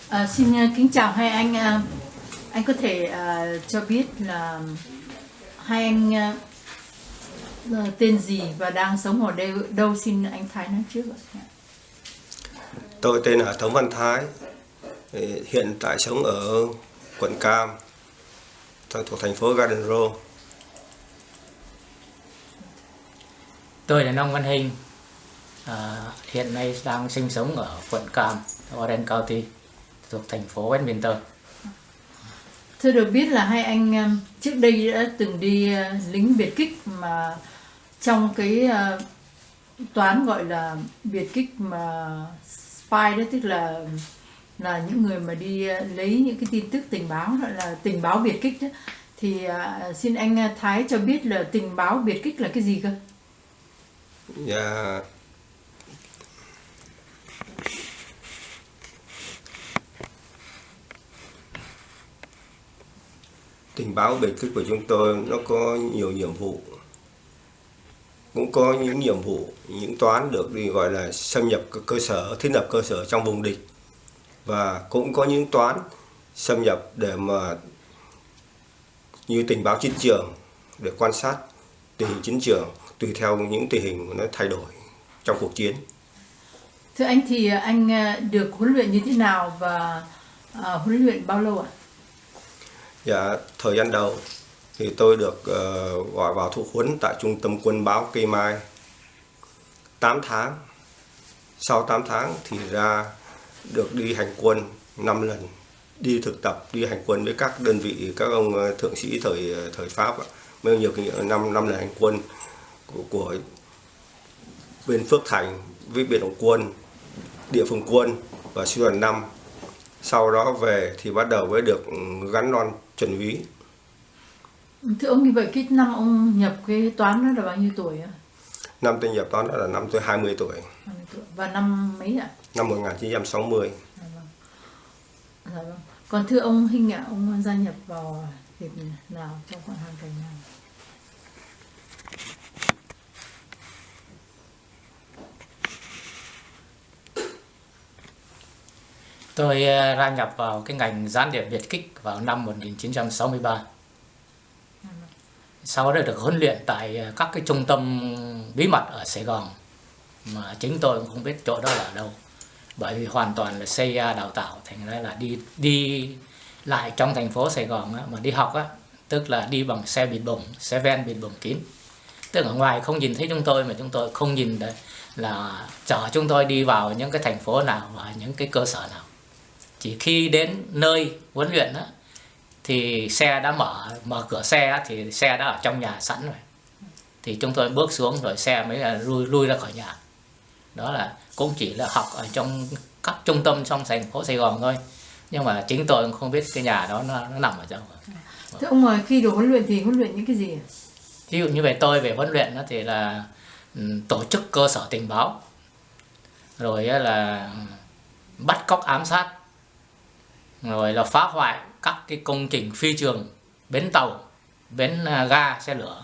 Xin kính chào hai anh. Anh có thể cho biết là hai anh tên gì và đang sống ở đâu? Xin anh Thái nói trước ạ. Tôi tên là Tống Văn Thái, hiện tại sống ở quận Cam, thuộc thành phố Garden Row. Tôi là Nông Văn Hình, hiện nay đang sinh sống ở quận Cam, Orange County, thuộc thành phố Westminster. Thưa được biết là hai anh trước đây đã từng đi lính biệt kích, mà trong cái toán gọi là biệt kích mà spy đó, tức là những người mà đi lấy những cái tin tức tình báo, gọi là tình báo biệt kích đó. Thì xin anh Thái cho biết là tình báo biệt kích là cái gì cơ? Dạ. Tình báo biệt kích của chúng tôi nó có nhiều nhiệm vụ, cũng có những nhiệm vụ, những toán được đi gọi là xâm nhập cơ sở, thiết lập cơ sở trong vùng địch, và cũng có những toán xâm nhập để mà như tình báo chiến trường để quan sát tình hình chiến trường tùy theo những tình hình nó thay đổi trong cuộc chiến. Thưa anh thì anh được huấn luyện như thế nào và huấn luyện bao lâu ạ? Dạ, thời gian đầu thì tôi được gọi vào thụ huấn tại trung tâm quân báo Cây Mai 8 tháng. Sau 8 tháng thì ra được đi hành quân 5 lần, đi thực tập, đi hành quân với các đơn vị, các ông thượng sĩ thời Pháp, mới nhiều kinh nghiệm. 5 lần hành quân của bên Phước Thành với biệt động quân, địa phương quân và sư đoàn 5. Sau đó về thì bắt đầu mới được gắn lon chuẩn úy. Thưa ông, như vậy cái năm ông nhập cái toán đó là bao nhiêu tuổi ạ? Năm tôi nhập toán đó là năm tôi 20 tuổi. 20 tuổi. Và năm mấy ạ? Năm 1960. Dạ vâng. Dạ vâng. Còn thưa ông Hinh ạ, ông gia nhập vào dịp nào, trong hoàn cảnh nào? Tôi gia nhập vào cái ngành gián điệp biệt kích vào năm 1963. Sau đó được huấn luyện tại các cái trung tâm bí mật ở Sài Gòn, mà chính tôi cũng không biết chỗ đó là ở đâu, bởi vì hoàn toàn là CIA đào tạo, thành ra là đi lại trong thành phố Sài Gòn á, mà đi học á, tức là đi bằng xe bịt bùng, xe van bịt bùng kín, tức ở ngoài không nhìn thấy chúng tôi, mà chúng tôi không nhìn thấy là chở chúng tôi đi vào những cái thành phố nào và những cái cơ sở nào. Chỉ khi đến nơi huấn luyện á, thì xe đã mở cửa xe á, thì xe đã ở trong nhà sẵn rồi, thì chúng tôi bước xuống rồi xe mới là lui ra khỏi nhà. Đó là cũng chỉ là học ở trong các trung tâm trong thành phố Sài Gòn thôi, nhưng mà chính tôi cũng không biết cái nhà đó nó nằm ở đâu. Thưa ông, mà khi được huấn luyện thì huấn luyện những cái gì ạ? Ví dụ như về tôi về huấn luyện đó thì là tổ chức cơ sở tình báo, rồi là bắt cóc ám sát, rồi là phá hoại các cái công trình phi trường, bến tàu, bến ga xe lửa,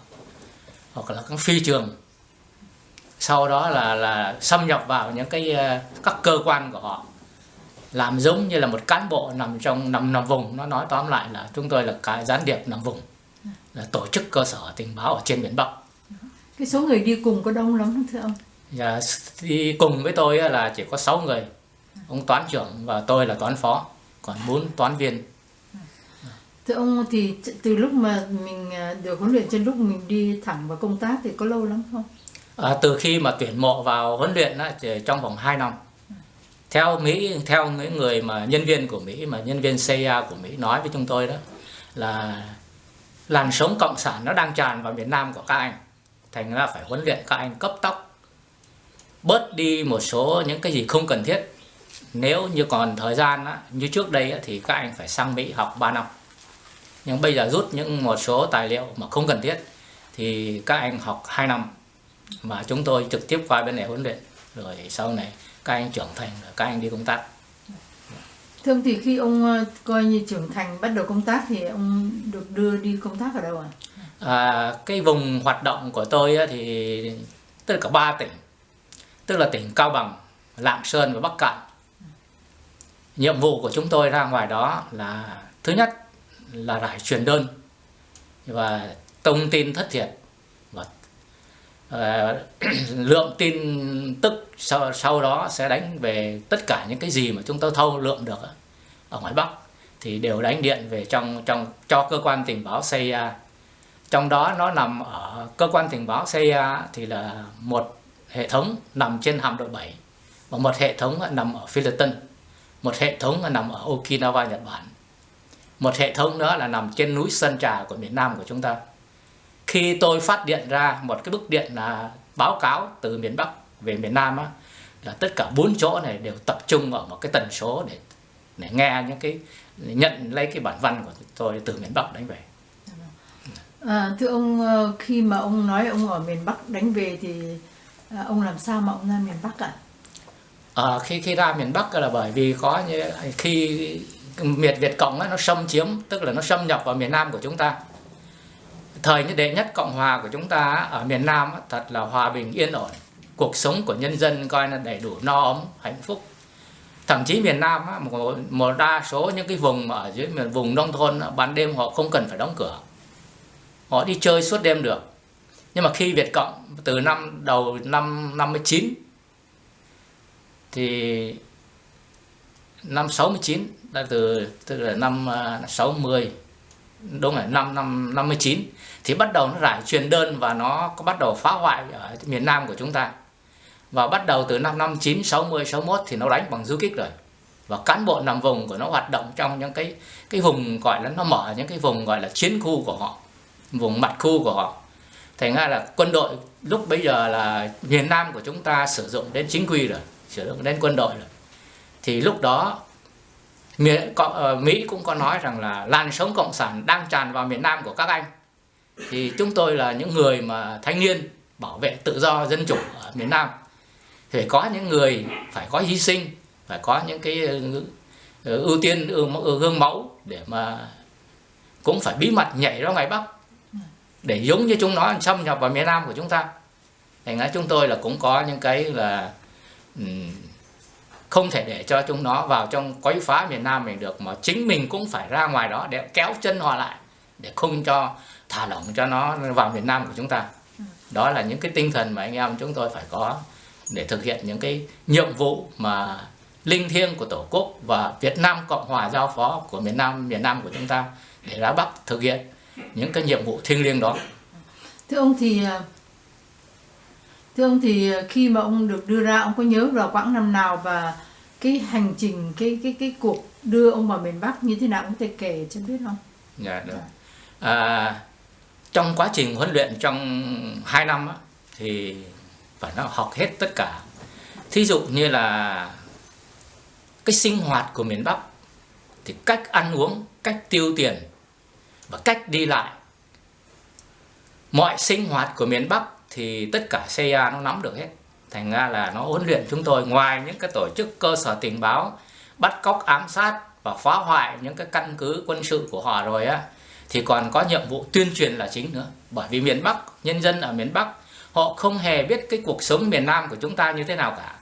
hoặc là các phi trường. Sau đó là xâm nhập vào những cái các cơ quan của họ, làm giống như là một cán bộ nằm trong nằm vùng. Nó nói tóm lại là chúng tôi là cái gián điệp nằm vùng, là tổ chức cơ sở tình báo ở trên biển Bắc. Cái số người đi cùng có đông lắm không thưa ông? Và đi cùng với tôi là chỉ có 6 người, ông toán trưởng và tôi là toán phó, còn 4 toán viên. Thưa ông, thì từ lúc mà mình được huấn luyện trên lúc mình đi thẳng vào công tác thì có lâu lắm không? Từ khi mà tuyển mộ vào huấn luyện á, thì trong vòng 2 năm. Theo những người mà nhân viên của Mỹ, mà nhân viên CIA của Mỹ nói với chúng tôi đó, là làn sóng cộng sản nó đang tràn vào miền Nam của các anh, thành ra phải huấn luyện các anh cấp tốc, bớt đi một số những cái gì không cần thiết. Nếu như còn thời gian á, như trước đây á, thì các anh phải sang Mỹ học 3 năm. Nhưng bây giờ rút một số tài liệu mà không cần thiết thì các anh học 2 năm, mà chúng tôi trực tiếp qua bên này huấn luyện, rồi sau này các anh trưởng thành, các anh đi công tác. Thưa ông, thì khi ông coi như trưởng thành bắt đầu công tác thì ông được đưa đi công tác ở đâu ạ? Cái vùng hoạt động của tôi á, thì tức là cả 3 tỉnh, tức là tỉnh Cao Bằng, Lạng Sơn và Bắc Kạn. nhiệm vụ của chúng tôi ra ngoài đó là thứ nhất là rải truyền đơn và thông tin thất thiệt, và lượng tin tức sau đó sẽ đánh về tất cả những cái gì mà chúng tôi thâu lượm được ở ngoài Bắc thì đều đánh điện về cho cơ quan tình báo CIA. Trong đó nó nằm ở cơ quan tình báo CIA thì là một hệ thống nằm trên hạm đội 7 và một hệ thống nằm ở Philippines, một hệ thống nằm ở Okinawa, Nhật Bản, một hệ thống nữa là nằm trên núi Sơn Trà của miền Nam của chúng ta. Khi tôi phát điện ra một cái bức điện là báo cáo từ miền Bắc về miền Nam á, là tất cả 4 chỗ này đều tập trung ở một cái tần số để nghe những cái, nhận lấy cái bản văn của tôi từ miền Bắc đánh về. Thưa ông, khi mà ông nói ông ở miền Bắc đánh về thì ông làm sao mà ông ra miền Bắc ạ? Khi ra miền Bắc là bởi vì có khi Việt Cộng nó xâm chiếm, tức là nó xâm nhập vào miền Nam của chúng ta. Thời đệ nhất Cộng Hòa của chúng ta ở miền Nam thật là hòa bình yên ổn, cuộc sống của nhân dân coi là đầy đủ no ấm hạnh phúc. Thậm chí miền Nam một đa số những cái vùng mà ở dưới vùng nông thôn ban đêm họ không cần phải đóng cửa, họ đi chơi suốt đêm được. Nhưng mà khi Việt Cộng từ đầu năm 59 thì năm 69 là tức là năm 60, đúng rồi, năm 59 thì bắt đầu nó rải truyền đơn và nó có bắt đầu phá hoại ở miền Nam của chúng ta. Và bắt đầu từ năm 59, 60, 61 thì nó đánh bằng du kích rồi. Và cán bộ nằm vùng của nó hoạt động trong những cái vùng gọi là, nó mở những cái vùng gọi là chiến khu của họ, vùng mặt khu của họ. Thành ra là quân đội lúc bây giờ là miền Nam của chúng ta sử dụng đến chính quy rồi, sử dụng đến quân đội rồi. Thì lúc đó Mỹ cũng có nói rằng là làn sóng cộng sản đang tràn vào miền Nam của các anh. Thì chúng tôi là những người mà thanh niên bảo vệ tự do dân chủ ở miền Nam thì phải có những người phải có hy sinh, phải có những cái ưu tiên gương mẫu để mà cũng phải bí mật nhảy ra ngoài Bắc để giống như chúng nó xâm nhập vào miền Nam của chúng ta. Thành ra chúng tôi là cũng có những cái là không thể để cho chúng nó vào trong quấy phá miền Nam mình được, mà chính mình cũng phải ra ngoài đó để kéo chân họ lại, để không cho thả lỏng cho nó vào miền Nam của chúng ta. Đó là những cái tinh thần mà anh em chúng tôi phải có để thực hiện những cái nhiệm vụ mà linh thiêng của Tổ quốc và Việt Nam Cộng Hòa giao phó của miền Nam của chúng ta để ra Bắc thực hiện những cái nhiệm vụ thiêng liêng đó. Thưa ông thì khi mà ông được đưa ra, ông có nhớ vào quãng năm nào và cái hành trình, cái cuộc đưa ông vào miền Bắc như thế nào, ông có thể kể cho biết không? Dạ, được. Trong quá trình huấn luyện trong 2 năm á, thì phải nói học hết tất cả. Thí dụ như là cái sinh hoạt của miền Bắc thì cách ăn uống, cách tiêu tiền và cách đi lại, mọi sinh hoạt của miền Bắc thì tất cả CIA nó nắm được hết. Thành ra là nó huấn luyện chúng tôi, ngoài những cái tổ chức cơ sở tình báo bắt cóc, ám sát và phá hoại những cái căn cứ quân sự của họ rồi á, thì còn có nhiệm vụ tuyên truyền là chính nữa. Bởi vì miền Bắc, nhân dân ở miền Bắc họ không hề biết cái cuộc sống miền Nam của chúng ta như thế nào cả,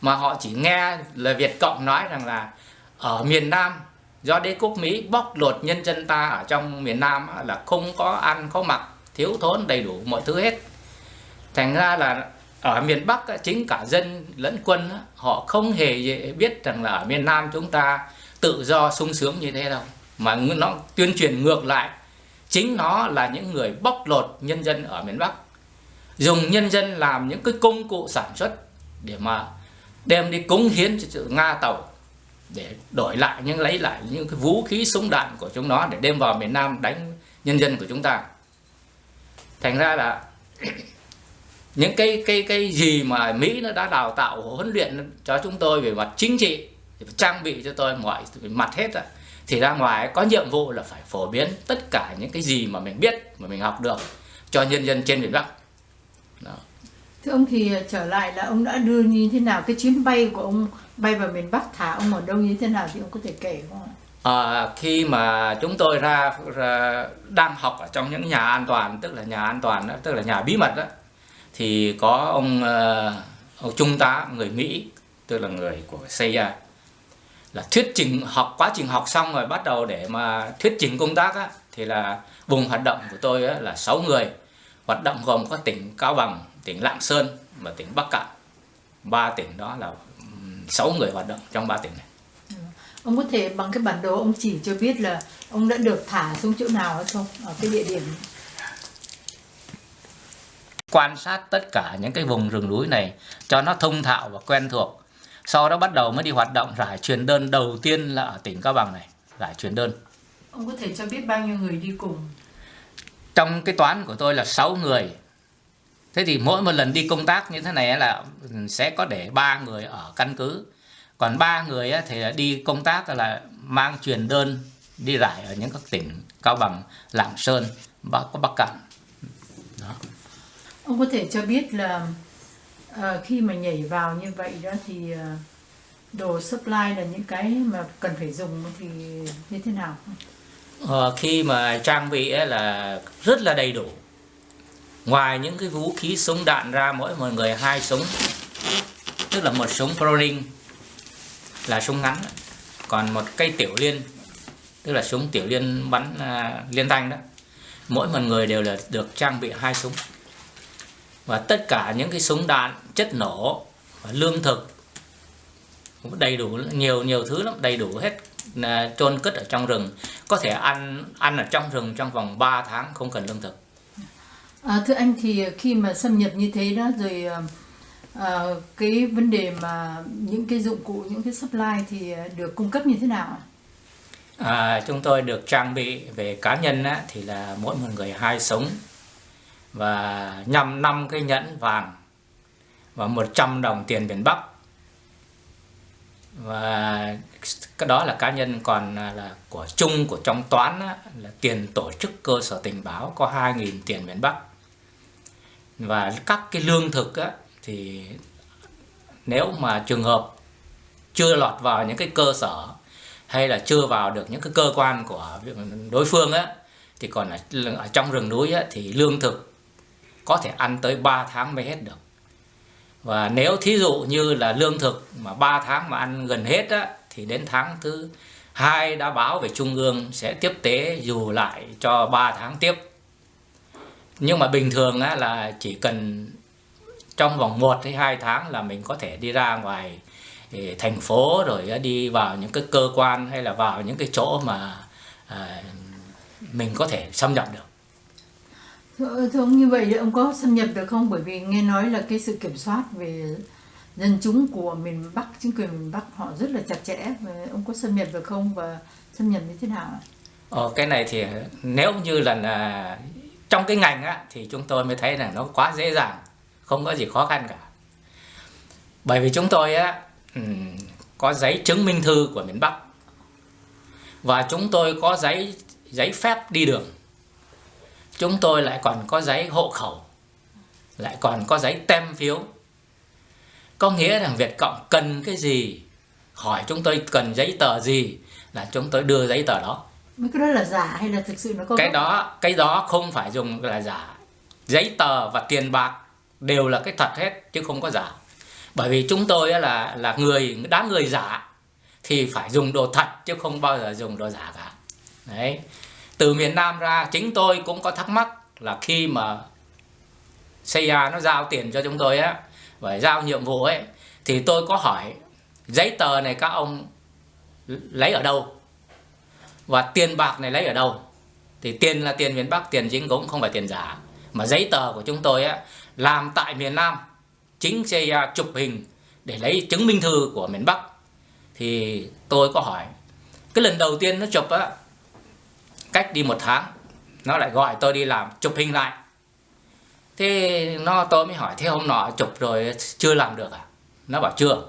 mà họ chỉ nghe là Việt Cộng nói rằng là ở miền Nam do đế quốc Mỹ bóc lột nhân dân ta ở trong miền Nam là không có ăn có mặc, thiếu thốn đầy đủ mọi thứ hết. Thành ra là ở miền Bắc chính cả dân lẫn quân họ không hề biết rằng là ở miền Nam chúng ta tự do sung sướng như thế đâu, mà nó tuyên truyền ngược lại, chính nó là những người bóc lột nhân dân ở miền Bắc, dùng nhân dân làm những cái công cụ sản xuất để mà đem đi cống hiến cho sự Nga Tàu, để đổi lại lấy lại những cái vũ khí súng đạn của chúng nó để đem vào miền Nam đánh nhân dân của chúng ta. Thành ra là những cái gì mà Mỹ nó đã đào tạo huấn luyện cho chúng tôi về mặt chính trị, trang bị cho tôi mọi mặt hết rồi, thì ra ngoài có nhiệm vụ là phải phổ biến tất cả những cái gì mà mình biết, mà mình học được cho nhân dân trên miền Bắc. Đó. Thưa ông thì trở lại là ông đã đưa như thế nào, cái chuyến bay của ông bay vào miền Bắc thả ông ở đâu như thế nào thì ông có thể kể không ạ? Khi mà chúng tôi ra đang học ở trong những nhà an toàn, tức là nhà an toàn đó, tức là nhà bí mật đó, thì có ông trung tá người Mỹ, tức là người của CIA, là thuyết trình học, quá trình học xong rồi bắt đầu để mà thuyết trình công tác á, thì là vùng hoạt động của tôi á, là 6 người. Hoạt động gồm có tỉnh Cao Bằng, tỉnh Lạng Sơn và tỉnh Bắc Kạn. 3 tỉnh đó là 6 người hoạt động trong 3 tỉnh này. Ông có thể bằng cái bản đồ ông chỉ cho biết là ông đã được thả xuống chỗ nào hay không, ở cái địa điểm? Quan sát tất cả những cái vùng rừng núi này cho nó thông thạo và quen thuộc. Sau đó bắt đầu mới đi hoạt động rải truyền đơn đầu tiên là ở tỉnh Cao Bằng này, rải truyền đơn. Ông có thể cho biết bao nhiêu người đi cùng? Trong cái toán của tôi là 6 người. Thế thì mỗi một lần đi công tác như thế này là sẽ có để 3 người ở căn cứ. Còn 3 người thì đi công tác là mang truyền đơn đi rải ở những các tỉnh Cao Bằng, Lạng Sơn, Bắc Kạn. Đó. Ông có thể cho biết là khi mà nhảy vào như vậy đó thì đồ supply là những cái mà cần phải dùng thì như thế nào? Khi mà trang bị là rất là đầy đủ. Ngoài những cái vũ khí súng đạn ra, mỗi một người 2 súng, tức là một súng Browning là súng ngắn, còn một cây tiểu liên, tức là súng tiểu liên bắn liên thanh đó. Mỗi một người đều là được trang bị 2 súng. Và tất cả những cái súng đạn, chất nổ, lương thực đầy đủ, nhiều thứ lắm, đầy đủ hết, chôn cất ở trong rừng, có thể ăn ở trong rừng trong vòng 3 tháng không cần lương thực. Thưa anh, thì khi mà xâm nhập như thế đó rồi, cái vấn đề mà những cái dụng cụ, những cái supply thì được cung cấp như thế nào? Chúng tôi được trang bị về cá nhân thì là mỗi một người 2 súng và 5 cái nhẫn vàng và 100 đồng tiền miền Bắc. Và cái đó là cá nhân, còn là của chung của trong toán là tiền tổ chức cơ sở tình báo có 2.000 tiền miền Bắc. Và các cái lương thực thì nếu mà trường hợp chưa lọt vào những cái cơ sở hay là chưa vào được những cái cơ quan của đối phương thì còn ở trong rừng núi thì lương thực có thể ăn tới 3 tháng mới hết được. Và nếu thí dụ như là lương thực mà 3 tháng mà ăn gần hết thì đến tháng thứ 2 đã báo về trung ương sẽ tiếp tế dù lại cho 3 tháng tiếp. Nhưng mà bình thường là chỉ cần trong vòng 1 hay 2 tháng là mình có thể đi ra ngoài thành phố rồi đi vào những cái cơ quan hay là vào những cái chỗ mà mình có thể xâm nhập được. Thưa ông, như vậy thì ông có xâm nhập được không? Bởi vì nghe nói là cái sự kiểm soát về dân chúng của miền Bắc, chính quyền miền Bắc họ rất là chặt chẽ. Ông có xâm nhập được không và xâm nhập như thế nào? Cái này thì nếu như là trong cái ngành thì chúng tôi mới thấy là nó quá dễ dàng, không có gì khó khăn cả. Bởi vì chúng tôi có giấy chứng minh thư của miền Bắc và chúng tôi có giấy phép đi đường. Chúng tôi lại còn có giấy hộ khẩu, lại còn có giấy tem phiếu. Có nghĩa rằng Việt Cộng cần cái gì, hỏi chúng tôi cần giấy tờ gì là chúng tôi đưa giấy tờ đó. Mấy cái đó là giả hay là thực sự nó có? Cái đó không phải dùng là giả. Giấy tờ và tiền bạc đều là cái thật hết chứ không có giả. Bởi vì chúng tôi là người giả thì phải dùng đồ thật chứ không bao giờ dùng đồ giả cả. Đấy. Từ miền Nam ra chính tôi cũng có thắc mắc là khi mà CIA nó giao tiền cho chúng tôi và giao nhiệm vụ thì tôi có hỏi giấy tờ này các ông lấy ở đâu và tiền bạc này lấy ở đâu. Thì tiền là tiền miền Bắc, tiền chính cũng không phải tiền giả, mà giấy tờ của chúng tôi làm tại miền Nam, chính CIA chụp hình để lấy chứng minh thư của miền Bắc. Thì tôi có hỏi, cái lần đầu tiên nó chụp cách đi 1 tháng nó lại gọi tôi đi làm chụp hình lại. Thế tôi mới hỏi, thế hôm nọ chụp rồi chưa làm được à? Nó bảo chưa,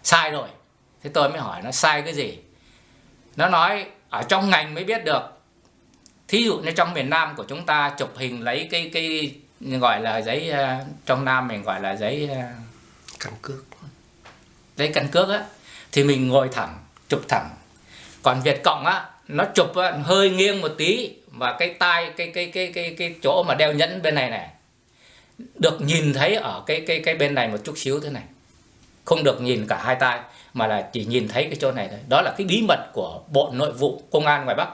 sai rồi. Thế tôi mới hỏi nó sai cái gì. Nó nói ở trong ngành mới biết được. Thí dụ như trong miền Nam của chúng ta chụp hình lấy cái gọi là giấy, trong Nam mình gọi là giấy căn cước. Giấy căn cước thì mình ngồi thẳng, chụp thẳng. Còn Việt Cộng nó chụp hơi nghiêng một tí và cái tai cái chỗ mà đeo nhẫn bên này được nhìn thấy ở cái bên này một chút xíu thế này. không được nhìn cả hai tai, mà là chỉ nhìn thấy cái chỗ này thôi. Đó là cái bí mật của Bộ Nội vụ Công an ngoài Bắc.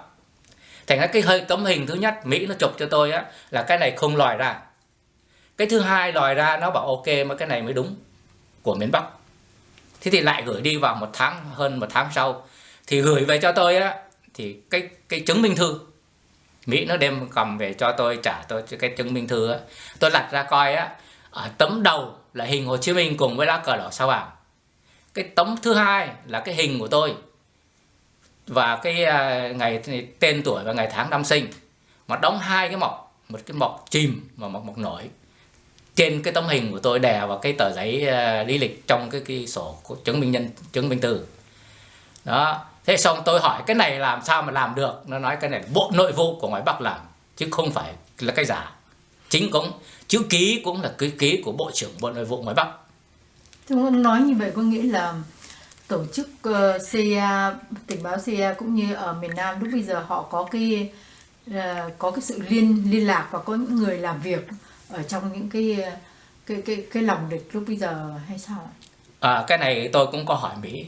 Thành ra cái tấm hình thứ nhất Mỹ nó chụp cho tôi á, là cái này không lòi ra. Cái thứ hai lòi ra nó bảo ok, mà cái này mới đúng của miền Bắc. Thế thì lại gửi đi vào hơn một tháng sau, thì gửi về cho tôi á, thì cái chứng minh thư Mỹ nó đem cầm về cho tôi, trả tôi cái chứng minh thư á. Tôi lật ra coi á, ở tấm đầu là hình Hồ Chí Minh cùng với lá cờ đỏ sao vàng. Cái tấm thứ hai là cái hình của tôi và cái ngày tên tuổi và ngày tháng năm sinh, mà đóng hai cái mộc, một cái mộc chìm và một mộc nổi trên cái tấm hình của tôi, đè vào cái tờ giấy lý lịch trong cái sổ chứng minh thư đó. Thế xong tôi hỏi cái này làm sao mà làm được, nó nói cái này là Bộ Nội vụ của ngoài Bắc làm, chứ không phải là cái giả. Chính cũng chữ ký cũng là cái ký của Bộ trưởng Bộ Nội vụ ngoài Bắc. Thưa ông nói như vậy có nghĩa là tổ chức CIA, tình báo CIA cũng như ở miền Nam lúc bây giờ họ có cái sự liên lạc và có những người làm việc ở trong những cái lòng địch lúc bây giờ hay sao ạ? Cái này tôi cũng có hỏi Mỹ.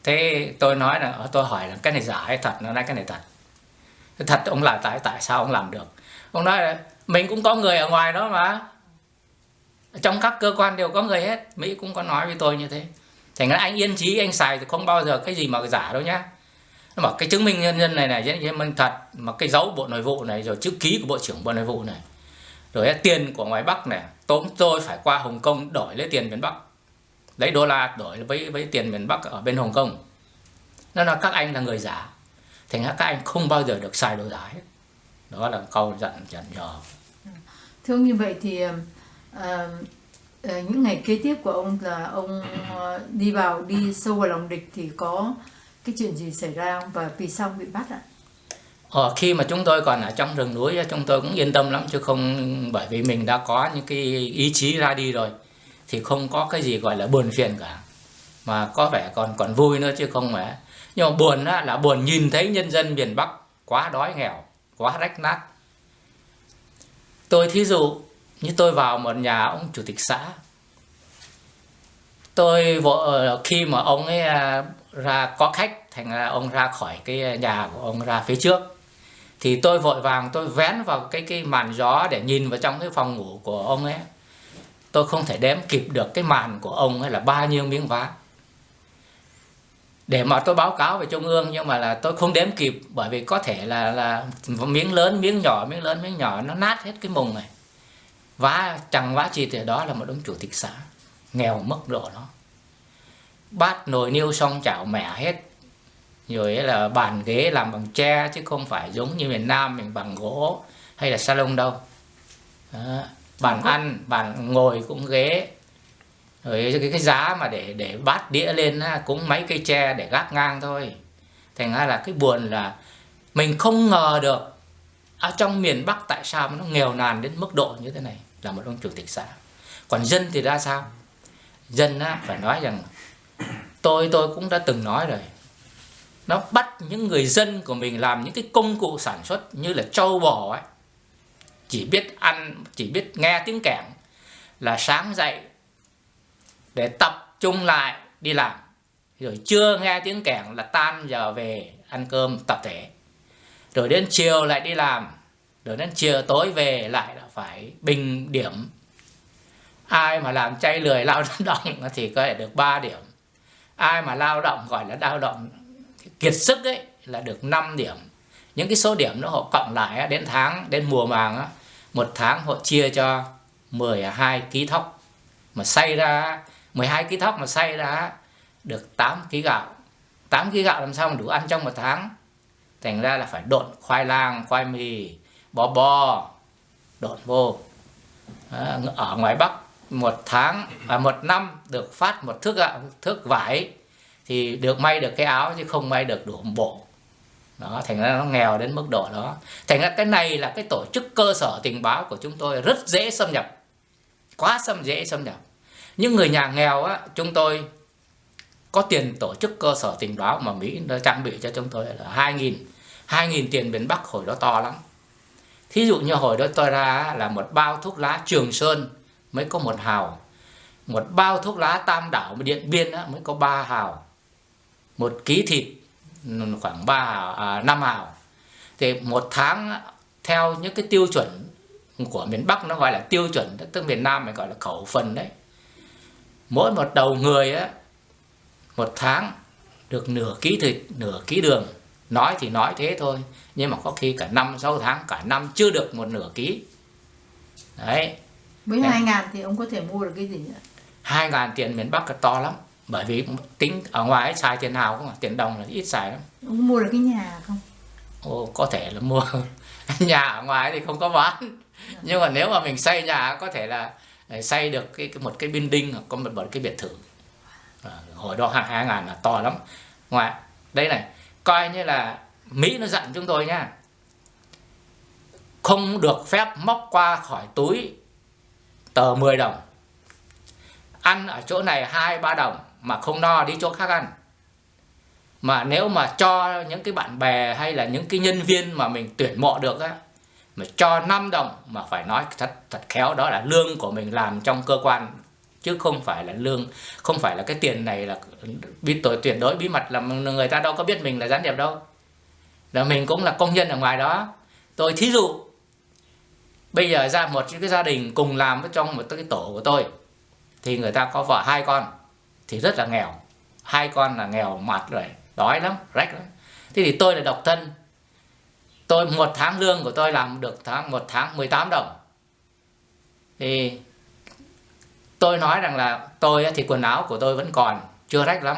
Thế tôi nói là tôi hỏi là cái này giả hay thật, nó nói cái này thật. Thật ông là tại sao ông làm được? Ông nói là mình cũng có người ở ngoài đó mà, trong các cơ quan đều có người hết. Mỹ cũng có nói với tôi như thế. Thành ra anh yên chí, anh xài thì không bao giờ cái gì mà giả đâu nhá. Nó bảo cái chứng minh nhân dân này chứng minh thật, mà cái dấu Bộ Nội vụ này, rồi chữ ký của Bộ trưởng Bộ Nội vụ này, rồi tiền của ngoài Bắc này, tôi phải qua Hồng Kông đổi lấy tiền miền Bắc, lấy đô la đổi với tiền miền Bắc ở bên Hồng Kông. Nó nói các anh là người giả, thành ra các anh không bao giờ được xài đồ giả hết. Đó là câu dặn dò. Thưa ông, như vậy thì những ngày kế tiếp của ông là ông đi sâu vào lòng địch thì có cái chuyện gì xảy ra không? Và vì sao bị bắt ạ? Khi mà chúng tôi còn ở trong rừng núi, chúng tôi cũng yên tâm lắm, chứ không, bởi vì mình đã có những cái ý chí ra đi rồi thì không có cái gì gọi là buồn phiền cả, mà có vẻ còn vui nữa chứ không phải. Nhưng mà buồn là buồn nhìn thấy nhân dân miền Bắc quá đói nghèo, quá rách nát. Tôi thí dụ như tôi vào một nhà ông chủ tịch xã, khi mà ông ấy ra có khách, thành ra ông ra khỏi cái nhà của ông ra phía trước, thì tôi vội vàng tôi vén vào cái màn gió để nhìn vào trong cái phòng ngủ của ông ấy. Tôi không thể đếm kịp được cái màn của ông ấy là bao nhiêu miếng vá, để mà tôi báo cáo về Trung ương, nhưng mà là tôi không đếm kịp, bởi vì có thể là miếng lớn miếng nhỏ, miếng lớn miếng nhỏ, nó nát hết cái mùng này. Vá chẳng vá chi thì đó là một ông chủ tịch xã nghèo mức độ đó. Bát nồi niêu xong chảo mẻ hết, rồi là bàn ghế làm bằng tre chứ không phải giống như miền Nam mình bằng gỗ hay là salon đâu. Đó. Bàn ăn, bàn ngồi cũng ghế, rồi cái giá mà để bát đĩa lên cũng mấy cây tre để gác ngang thôi. Thành ra là cái buồn là mình không ngờ được ở trong miền Bắc tại sao nó nghèo nàn đến mức độ như thế này, là một ông chủ tịch xã. Còn dân thì ra sao? Dân phải nói rằng tôi cũng đã từng nói rồi, nó bắt những người dân của mình làm những cái công cụ sản xuất như là trâu bò ấy, chỉ biết ăn, chỉ biết nghe tiếng kẻng, là sáng dậy để tập trung lại đi làm, rồi chưa nghe tiếng kẻng là tan giờ về ăn cơm tập thể, rồi đến chiều lại đi làm, rồi đến chiều tối về lại là phải bình điểm. Ai mà làm chay lười lao động thì có thể được 3 điểm. Ai mà lao động gọi là lao động kiệt sức ấy là được 5 điểm. Những cái số điểm đó họ cộng lại đến tháng, đến mùa màng một tháng họ chia cho 12 ký thóc mà xay ra, 12 ký thóc mà xay ra được 8 ký gạo. 8 ký gạo làm sao mà đủ ăn trong một tháng? Thành ra là phải độn khoai lang, khoai mì, bò độn vô. Ở ngoài Bắc một năm được phát một thước vải thì được may được cái áo, chứ không may được đủ một bộ. Đó, thành ra nó nghèo đến mức độ đó. Thành ra cái này là cái tổ chức cơ sở tình báo của chúng tôi rất dễ xâm nhập, quá dễ xâm nhập. Những người nhà nghèo chúng tôi có tiền tổ chức cơ sở tình báo mà Mỹ đã trang bị cho chúng tôi là 2.000 tiền miền Bắc hồi đó to lắm. Thí dụ như hồi đó tôi ra là một bao thuốc lá Trường Sơn mới có 1 hào, một bao thuốc lá Tam Đảo Điện Biên á, mới có 3 hào, 1 ký thịt khoảng 5 hào. Thì một tháng á, theo những cái tiêu chuẩn của miền Bắc nó gọi là tiêu chuẩn, tức miền Nam mình gọi là khẩu phần đấy, mỗi một đầu người á, một tháng được nửa ký thịt, nửa ký đường. Nói thì nói thế thôi, nhưng mà có khi cả 5-6 tháng, cả năm chưa được một nửa ký. Đấy. Với 2.000 thì ông có thể mua được cái gì nữa? 2.000 tiền miền Bắc là to lắm. Bởi vì tính ở ngoài ấy, xài tiền nào cũng là tiền đồng là ít xài lắm. Ông có mua được cái nhà không? Ồ, có thể là mua. Nhà ở ngoài thì không có bán. Nhưng mà nếu mà mình xây nhà có thể là xây được một cái building hoặc có một cái biệt thự. Hồi đó 2.000 là to lắm. Ngoài đây này, coi như là Mỹ nó dặn chúng tôi nha, không được phép móc qua khỏi túi tờ 10 đồng. Ăn ở chỗ này 2-3 đồng mà không no đi chỗ khác ăn. Mà nếu mà cho những cái bạn bè hay là những cái nhân viên mà mình tuyển mộ được á, mà cho 5 đồng mà phải nói thật khéo, đó là lương của mình làm trong cơ quan, chứ không phải là lương, không phải là cái tiền này là tuyệt đối bí mật, là người ta đâu có biết mình là gián điệp đâu. Là mình cũng là công nhân ở ngoài đó. Tôi thí dụ bây giờ ra một cái gia đình cùng làm trong một cái tổ của tôi, thì người ta có vợ 2 con thì rất là nghèo, 2 con là nghèo mặt rồi, đói lắm, rách lắm. Thế thì tôi là độc thân, tôi một tháng lương của tôi làm được một tháng 18 đồng. Thì tôi nói rằng là tôi thì quần áo của tôi vẫn còn chưa rách lắm.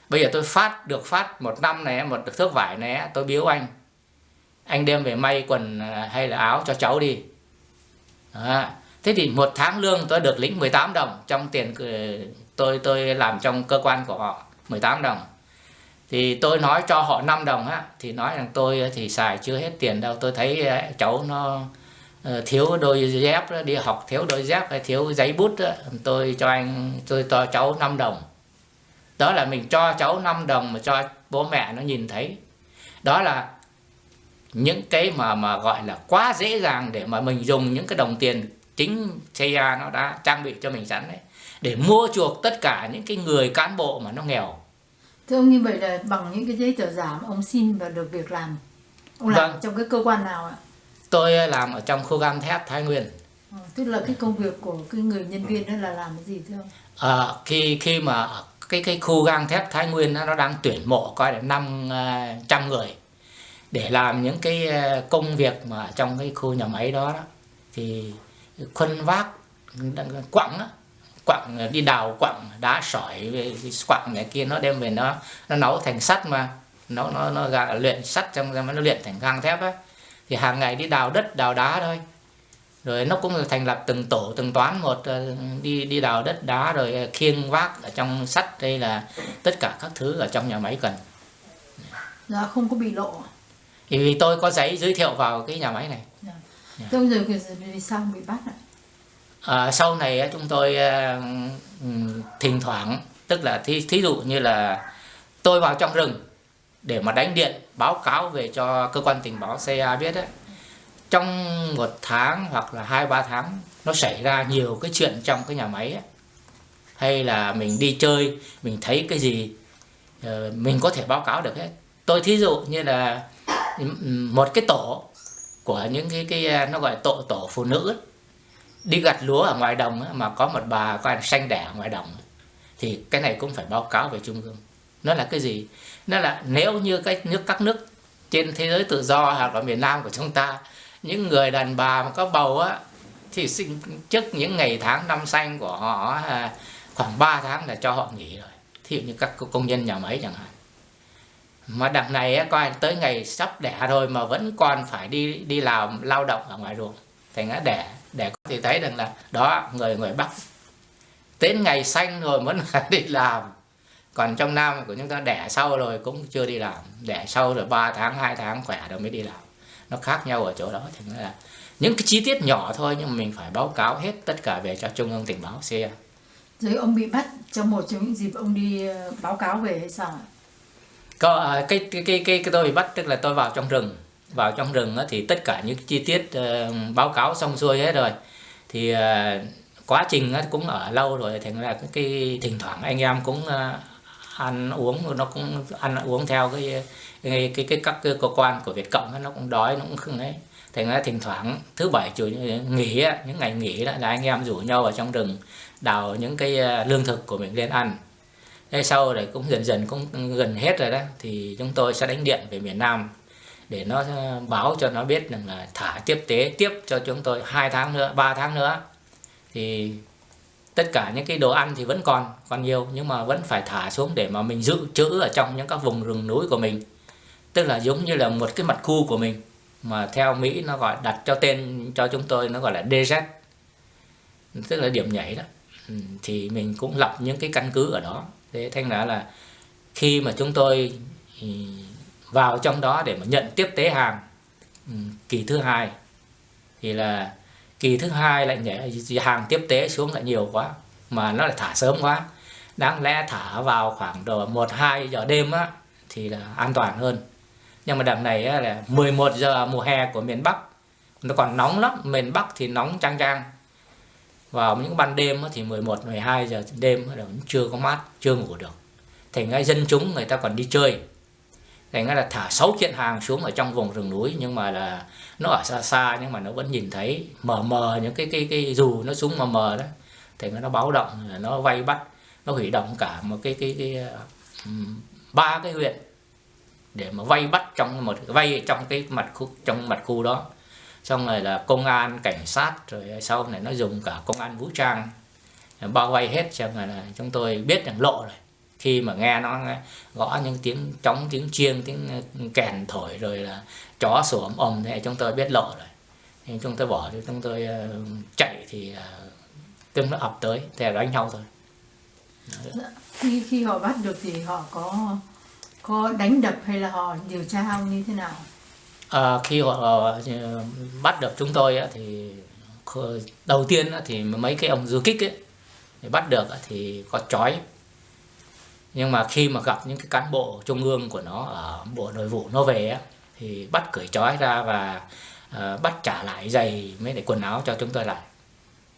Bây giờ tôi được phát một năm này, một thước vải này tôi biếu anh đem về may quần hay là áo cho cháu đi. Đó. Thế thì một tháng lương tôi được lĩnh 18 đồng trong tiền tôi làm trong cơ quan của họ, 18 đồng. Thì tôi nói cho họ 5 đồng á, thì nói rằng tôi thì xài chưa hết tiền đâu. Tôi thấy cháu nó thiếu đôi dép, đi học thiếu đôi dép hay thiếu giấy bút đó. Tôi cho cháu 5 đồng. Đó là mình cho cháu 5 đồng mà cho bố mẹ nó nhìn thấy. Đó là những cái mà gọi là quá dễ dàng để mà mình dùng những cái đồng tiền chính CIA nó đã trang bị cho mình sẵn đấy, để mua chuộc tất cả những cái người cán bộ mà nó nghèo. Thưa ông, như vậy là bằng những cái giấy tờ giả mà ông xin và được việc làm, ông làm trong cái cơ quan nào ạ? Tôi làm ở trong khu gang thép Thái Nguyên. Tức là cái công việc của cái người nhân viên đó là làm cái gì thưa ông? Khi mà cái khu gang thép Thái Nguyên nó đang tuyển mộ coi là 500 người để làm những cái công việc mà trong cái khu nhà máy đó, thì khuân vác quặng đi đào quặng, đá sỏi, quặng này kia nó đem về nó nấu thành sắt, mà nó luyện sắt trong nó luyện thành gang thép á. Thì hàng ngày đi đào đất đào đá thôi, rồi nó cũng là thành lập từng tổ từng toán một, đi đào đất đá rồi khiêng vác ở trong sắt, đây là tất cả các thứ ở trong nhà máy cần. Dạ, không có bị lộ. Thì vì tôi có giấy giới thiệu vào cái nhà máy này. Thế bây giờ vì sao bị bắt ạ? Sau này chúng tôi thỉnh thoảng, tức là thí dụ như là tôi vào trong rừng để mà đánh điện báo cáo về cho cơ quan tình báo CIA biết á, trong 1 tháng hoặc là 2-3 tháng nó xảy ra nhiều cái chuyện trong cái nhà máy á, hay là mình đi chơi mình thấy cái gì mình có thể báo cáo được hết. Tôi thí dụ như là một cái tổ của những cái nó gọi là tổ phụ nữ ấy, đi gặt lúa ở ngoài đồng ấy, mà có một bà coi sanh đẻ ở ngoài đồng, thì cái này cũng phải báo cáo về trung ương. Nó là cái gì? Nó là nếu như các nước trên thế giới tự do hoặc là miền Nam của chúng ta, những người đàn bà mà có bầu á, thì sinh trước những ngày tháng năm sanh của họ khoảng 3 tháng là cho họ nghỉ rồi. Thí dụ như các công nhân nhà máy chẳng hạn. Mà đằng này coi tới ngày sắp đẻ rồi mà vẫn còn phải đi làm lao động ở ngoài ruộng, thành ra đẻ thì thấy rằng là đó, người Bắc đến ngày sanh rồi vẫn phải đi làm. Còn trong Nam của chúng ta đẻ sau rồi cũng chưa đi làm, đẻ sau rồi 3 tháng 2 tháng khỏe rồi mới đi làm. Nó khác nhau ở chỗ đó. Thành ra là những cái chi tiết nhỏ thôi nhưng mà mình phải báo cáo hết tất cả về cho Trung ương Tình báo CIA. Rồi ông bị bắt trong một trong những dịp ông đi báo cáo về hay sao ạ? Cái tôi bị bắt tức là tôi vào trong rừng. Vào trong rừng thì tất cả những chi tiết báo cáo xong xuôi hết rồi. Thì quá trình cũng ở lâu rồi, thành ra cái thỉnh thoảng anh em cũng ăn uống, nó cũng ăn uống theo các cơ quan của Việt Cộng, nó cũng đói, nó cũng không ấy. Thành ra thỉnh thoảng thứ bảy chủ nghỉ, những ngày nghỉ đó là anh em rủ nhau vào trong rừng đào những cái lương thực của mình lên ăn. Thế sau rồi cũng dần dần cũng gần hết rồi đó, thì chúng tôi sẽ đánh điện về miền Nam để nó báo cho nó biết rằng là thả tiếp tế tiếp cho chúng tôi 2 tháng nữa, 3 tháng nữa. Thì tất cả những cái đồ ăn thì vẫn còn nhiều, nhưng mà vẫn phải thả xuống để mà mình dự trữ ở trong những các vùng rừng núi của mình. Tức là giống như là một cái mật khu của mình, mà theo Mỹ nó gọi, đặt cho tên cho chúng tôi, nó gọi là DZ, tức là điểm nhảy đó. Thì mình cũng lập những cái căn cứ ở đó. Thế thành ra là khi mà chúng tôi vào trong đó để mà nhận tiếp tế hàng kỳ thứ 2, thì là kỳ thứ 2 lại nhảy hàng tiếp tế xuống lại nhiều quá, mà nó lại thả sớm quá. Đáng lẽ thả vào khoảng độ 1-2 giờ đêm á thì là an toàn hơn. Nhưng mà đằng này á, là 11 giờ mùa hè của miền Bắc, nó còn nóng lắm. Miền Bắc thì nóng chang chang. Vào những ban đêm á, thì 11-12 giờ đêm là vẫn chưa có mát, chưa ngủ được. Thành ra dân chúng người ta còn đi chơi. Thành ra là thả 6 kiện hàng xuống ở trong vùng rừng núi, nhưng mà là nó ở xa xa, nhưng mà nó vẫn nhìn thấy mờ mờ những cái dù nó xuống mờ mờ đó. Thành ra nó báo động, nó vây bắt, nó hủy động cả một cái 3 cái huyện để mà vây bắt trong cái mặt khu đó. Xong rồi là công an, cảnh sát, rồi sau này nó dùng cả công an vũ trang bao vây hết. Xong rồi là chúng tôi biết rằng lộ rồi. Khi mà nghe nó gõ những tiếng trống, tiếng chiêng, tiếng kèn thổi, rồi là chó sủa ầm thì chúng tôi biết lộ rồi. Thì chúng tôi bỏ, chúng tôi chạy thì tương nó ập tới, thì đánh nhau thôi. Khi họ bắt được thì họ có đánh đập hay là họ điều tra như thế nào? Khi họ bắt được chúng tôi thì đầu tiên thì mấy cái ông du kích ấy, thì bắt được thì có trói. Nhưng mà khi mà gặp những cái cán bộ trung ương của nó ở bộ nội vụ nó về á, thì bắt cởi trói ra và bắt trả lại giày mấy để quần áo cho chúng tôi lại.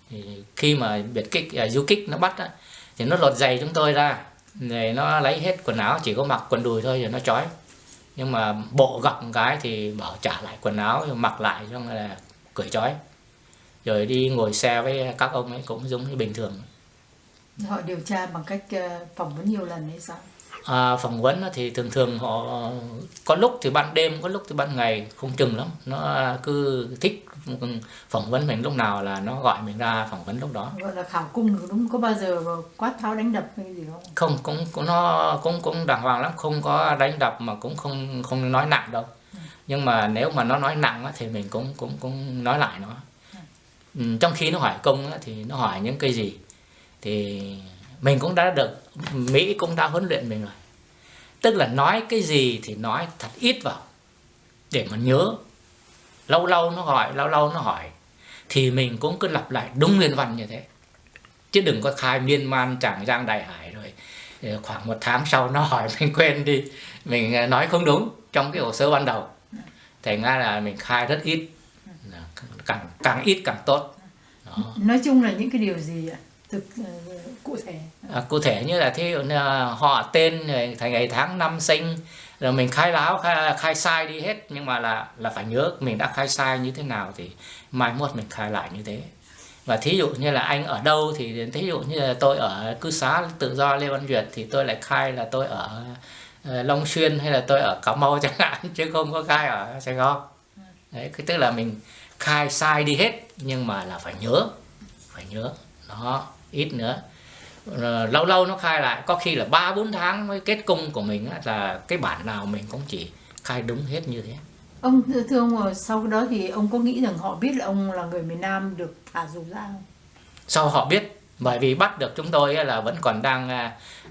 Thì khi mà du kích nó bắt á, thì nó lột giày chúng tôi ra, rồi nó lấy hết quần áo, chỉ có mặc quần đùi thôi rồi nó trói. Nhưng mà bộ gặp một cái thì bảo trả lại quần áo, rồi mặc lại, xong rồi là cởi trói. Rồi đi ngồi xe với các ông ấy cũng giống như bình thường. Họ điều tra bằng cách phỏng vấn nhiều lần hay sao? Phỏng vấn thì thường họ có lúc thì ban đêm, có lúc thì ban ngày, không chừng lắm. Nó cứ thích phỏng vấn mình lúc nào là nó gọi mình ra phỏng vấn lúc đó. Gọi là khảo cung đúng, có bao giờ quát tháo đánh đập hay gì không? Nó cũng đàng hoàng lắm, không có đánh đập mà cũng không nói nặng đâu. Nhưng mà nếu mà nó nói nặng thì mình cũng nói lại nó. Trong khi nó hỏi công thì nó hỏi những cái gì thì mình cũng đã được, Mỹ cũng đã huấn luyện mình rồi. Tức là nói cái gì thì nói thật ít vào để mà nhớ. Lâu lâu nó hỏi thì mình cũng cứ lặp lại đúng nguyên văn như thế, chứ đừng có khai miên man Tràng Giang Đại Hải rồi khoảng 1 tháng sau nó hỏi mình quên đi, mình nói không đúng trong cái hồ sơ ban đầu. Thành ra là mình khai rất ít, càng ít càng tốt. Đó. Nói chung là những cái điều gì ạ? Cụ thể? Cụ thể như là thí dụ như họ tên, rồi ngày tháng năm sinh, rồi mình khai sai đi hết, nhưng mà là phải nhớ mình đã khai sai như thế nào thì mai mốt mình khai lại như thế. Và thí dụ như là anh ở đâu thì thí dụ như là tôi ở cư xá tự do Lê Văn Duyệt thì tôi lại khai là tôi ở Long Xuyên hay là tôi ở Cà Mau chẳng hạn, chứ không có khai ở Sài Gòn. Đấy, tức là mình khai sai đi hết, nhưng mà là phải nhớ đó. Ít nữa lâu lâu nó khai lại, có khi là 3-4 tháng mới kết cung của mình là cái bản nào mình cũng chỉ khai đúng hết như thế. Ông thưa ông, sau đó thì ông có nghĩ rằng họ biết là ông là người miền Nam được thả dù ra không? Sau họ biết, bởi vì bắt được chúng tôi là vẫn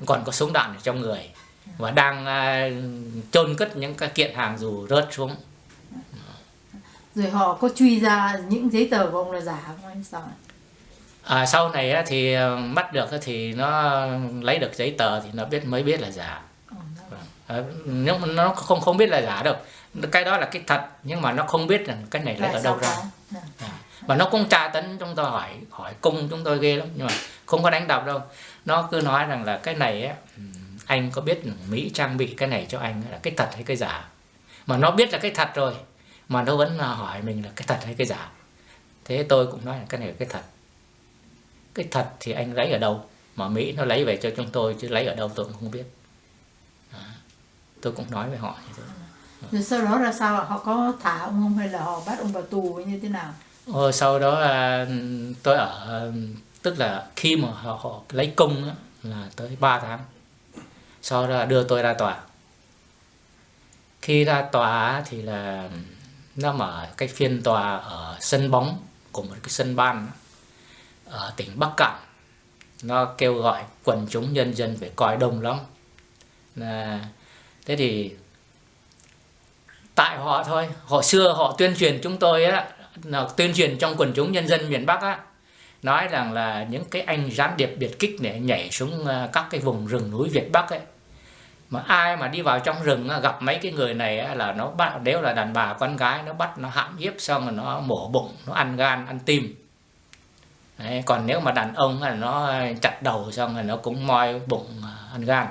còn có súng đạn ở trong người và đang chôn cất những cái kiện hàng dù rớt xuống. Rồi họ có truy ra những giấy tờ của ông là giả không hay sao? Sau này thì bắt được thì nó lấy được giấy tờ thì nó mới biết là giả. Nhưng mà nó không biết là giả đâu, cái đó là cái thật, nhưng mà nó không biết rằng cái này lấy ở đâu ra. Và nó cũng tra tấn chúng tôi, hỏi cung chúng tôi ghê lắm, nhưng mà không có đánh đập đâu. Nó cứ nói rằng là cái này á, anh có biết Mỹ trang bị cái này cho anh là cái thật hay cái giả. Mà nó biết là cái thật rồi mà nó vẫn hỏi mình là cái thật hay cái giả. Thế tôi cũng nói là cái này là cái thật. Cái thật thì anh lấy ở đâu mà Mỹ nó lấy về cho chúng tôi, chứ lấy ở đâu tôi cũng không biết. Đó. Tôi cũng nói với họ như thế. Rồi sau đó là sao, họ có thả ông không hay là họ bắt ông vào tù hay như thế nào? Sau đó tôi ở, tức là khi mà họ lấy công á, là tới 3 tháng. Sau đó đưa tôi ra tòa. Khi ra tòa thì là nó mở cái phiên tòa ở sân bóng của một cái sân ban ở tỉnh Bắc Cạn. Nó kêu gọi quần chúng nhân dân phải coi đông lắm. Thế thì tại họ thôi, họ xưa họ tuyên truyền chúng tôi á, là tuyên truyền trong quần chúng nhân dân miền Bắc á, nói rằng là những cái anh gián điệp biệt kích để nhảy xuống các cái vùng rừng núi Việt Bắc ấy, mà ai mà đi vào trong rừng gặp mấy cái người này á, là nó bắt, nếu là đàn bà con gái nó bắt nó hãm hiếp, xong rồi nó mổ bụng, nó ăn gan ăn tim. Đấy, còn nếu mà đàn ông là nó chặt đầu xong rồi nó cũng moi bụng ăn gan.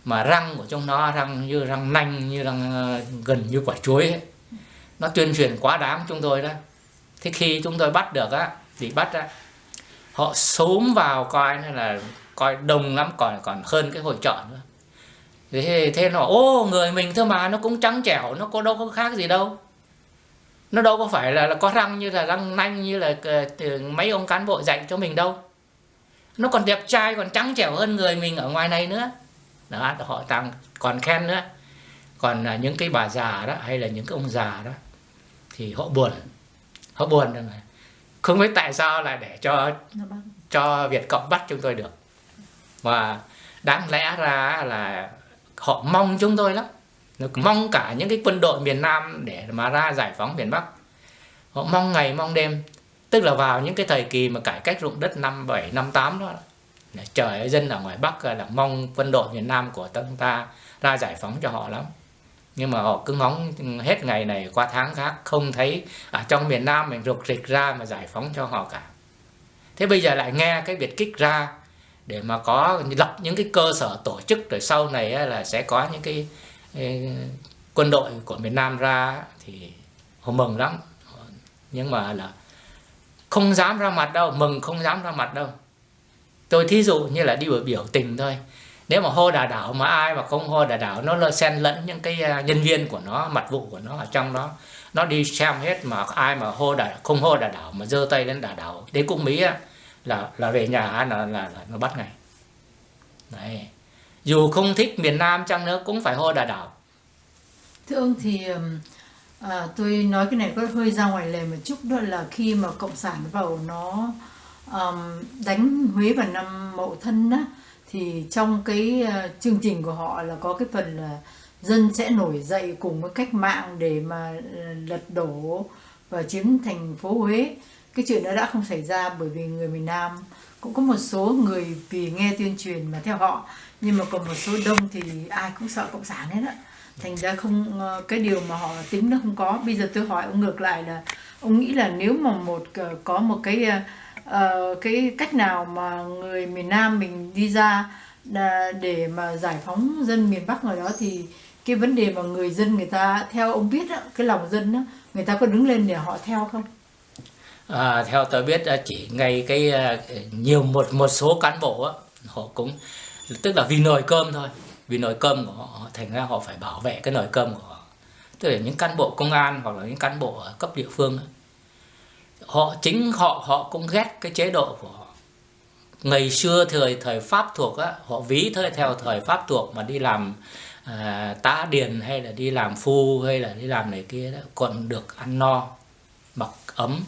Mà răng của chúng nó răng như răng nanh, như răng gần như quả chuối ấy. Nó tuyên truyền quá đáng chúng tôi đó. Thế khi chúng tôi bắt được á, bị bắt á, họ xúm vào coi là coi đông lắm, còn hơn cái hội chợ nữa. Thế nó người mình thôi mà, nó cũng trắng trẻo, nó đâu có khác gì đâu. Nó đâu có phải là có răng như là răng nanh như là mấy ông cán bộ dạy cho mình đâu. Nó còn đẹp trai, còn trắng trẻo hơn người mình ở ngoài này nữa. Đó, họ còn khen nữa. Còn những cái bà già đó hay là những cái ông già đó thì họ buồn rằng là không biết tại sao lại để cho Việt Cộng bắt chúng tôi được. Và đáng lẽ ra là họ mong chúng tôi lắm, mong cả những cái quân đội miền Nam để mà ra giải phóng miền Bắc. Họ mong ngày mong đêm, tức là vào những cái thời kỳ mà cải cách ruộng đất năm 7, năm 8 đó, trời ơi, dân ở ngoài Bắc là mong quân đội miền Nam của chúng ta ra giải phóng cho họ lắm. Nhưng mà họ cứ ngóng hết ngày này qua tháng khác, không thấy ở trong miền Nam mình rục rịch ra mà giải phóng cho họ cả. Thế bây giờ lại nghe cái biệt kích ra để mà có lập những cái cơ sở tổ chức, rồi sau này là sẽ có những cái quân đội của miền Nam ra thì họ mừng lắm. Nhưng mà là không dám ra mặt đâu, mừng không dám ra mặt đâu. Tôi thí dụ như là đi biểu tình thôi. Nếu mà hô Đà Đảo mà ai mà không hô Đà Đảo, nó là xen lẫn những cái nhân viên của nó, mật vụ của nó ở trong đó, nó đi xem hết. Mà ai mà không hô Đà Đảo mà giơ tay lên Đà Đảo đế quốc Mỹ á, là về nhà là nó bắt ngay. Đấy. Dù không thích miền Nam chăng nữa cũng phải hô Đà Đảo. Thưa ông thì tôi nói cái này có hơi ra ngoài lề một chút, đó là khi mà Cộng sản vào nó đánh Huế vào năm Mậu Thân á, thì trong cái chương trình của họ là có cái phần là dân sẽ nổi dậy cùng với cách mạng để mà lật đổ và chiếm thành phố Huế. Cái chuyện đó đã không xảy ra bởi vì người miền Nam cũng có một số người vì nghe tuyên truyền mà theo họ, nhưng mà còn một số đông thì ai cũng sợ Cộng sản hết á. Thành ra không, cái điều mà họ tính nó không có. Bây giờ tôi hỏi ông ngược lại là ông nghĩ là nếu mà có một cái cách nào mà người miền Nam mình đi ra để mà giải phóng dân miền Bắc ở đó, thì cái vấn đề mà người dân người ta theo ông biết á, cái lòng dân á, người ta có đứng lên để họ theo không? Theo tôi biết chỉ ngay cái nhiều một số cán bộ á, họ cũng tức là vì nồi cơm thôi, vì nồi cơm của họ, thành ra họ phải bảo vệ cái nồi cơm của họ. Tức là những cán bộ công an hoặc là những cán bộ ở cấp địa phương á, họ cũng ghét cái chế độ của họ. Ngày xưa thời Pháp thuộc á, họ ví theo thời Pháp thuộc mà đi làm tá điền hay là đi làm phu hay là đi làm này kia đó, còn được ăn no mặc ấm.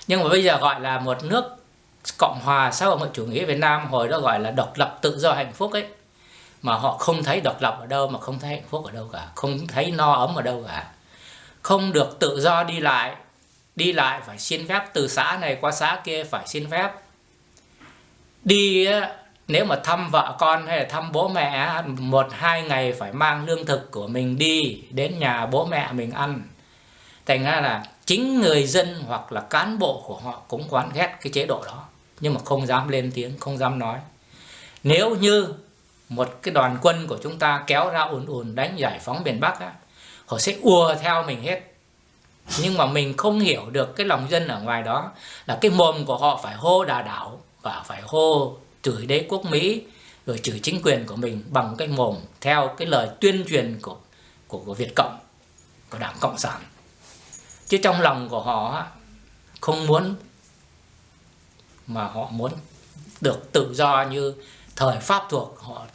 Nhưng mà bây giờ gọi là một nước Cộng hòa xã hội chủ nghĩa Việt Nam, hồi đó gọi là độc lập tự do hạnh phúc ấy, mà họ không thấy độc lập ở đâu, mà không thấy hạnh phúc ở đâu cả, không thấy no ấm ở đâu cả. Không được tự do đi lại phải xin phép, từ xã này qua xã kia phải xin phép. Đi nếu mà thăm vợ con hay là thăm bố mẹ 1-2 ngày phải mang lương thực của mình đi đến nhà bố mẹ mình ăn. Thành ra là chính người dân hoặc là cán bộ của họ cũng oán ghét cái chế độ đó, nhưng mà không dám lên tiếng, không dám nói. Nếu như một cái đoàn quân của chúng ta kéo ra ùn ùn đánh giải phóng miền Bắc á, họ sẽ ùa theo mình hết. Nhưng mà mình không hiểu được cái lòng dân ở ngoài đó là cái mồm của họ phải hô đà đảo và phải hô chửi đế quốc Mỹ, rồi chửi chính quyền của mình bằng cái mồm theo cái lời tuyên truyền của Việt Cộng, của Đảng Cộng sản. Chứ trong lòng của họ không muốn, mà họ muốn được tự do như thời Pháp thuộc. Họ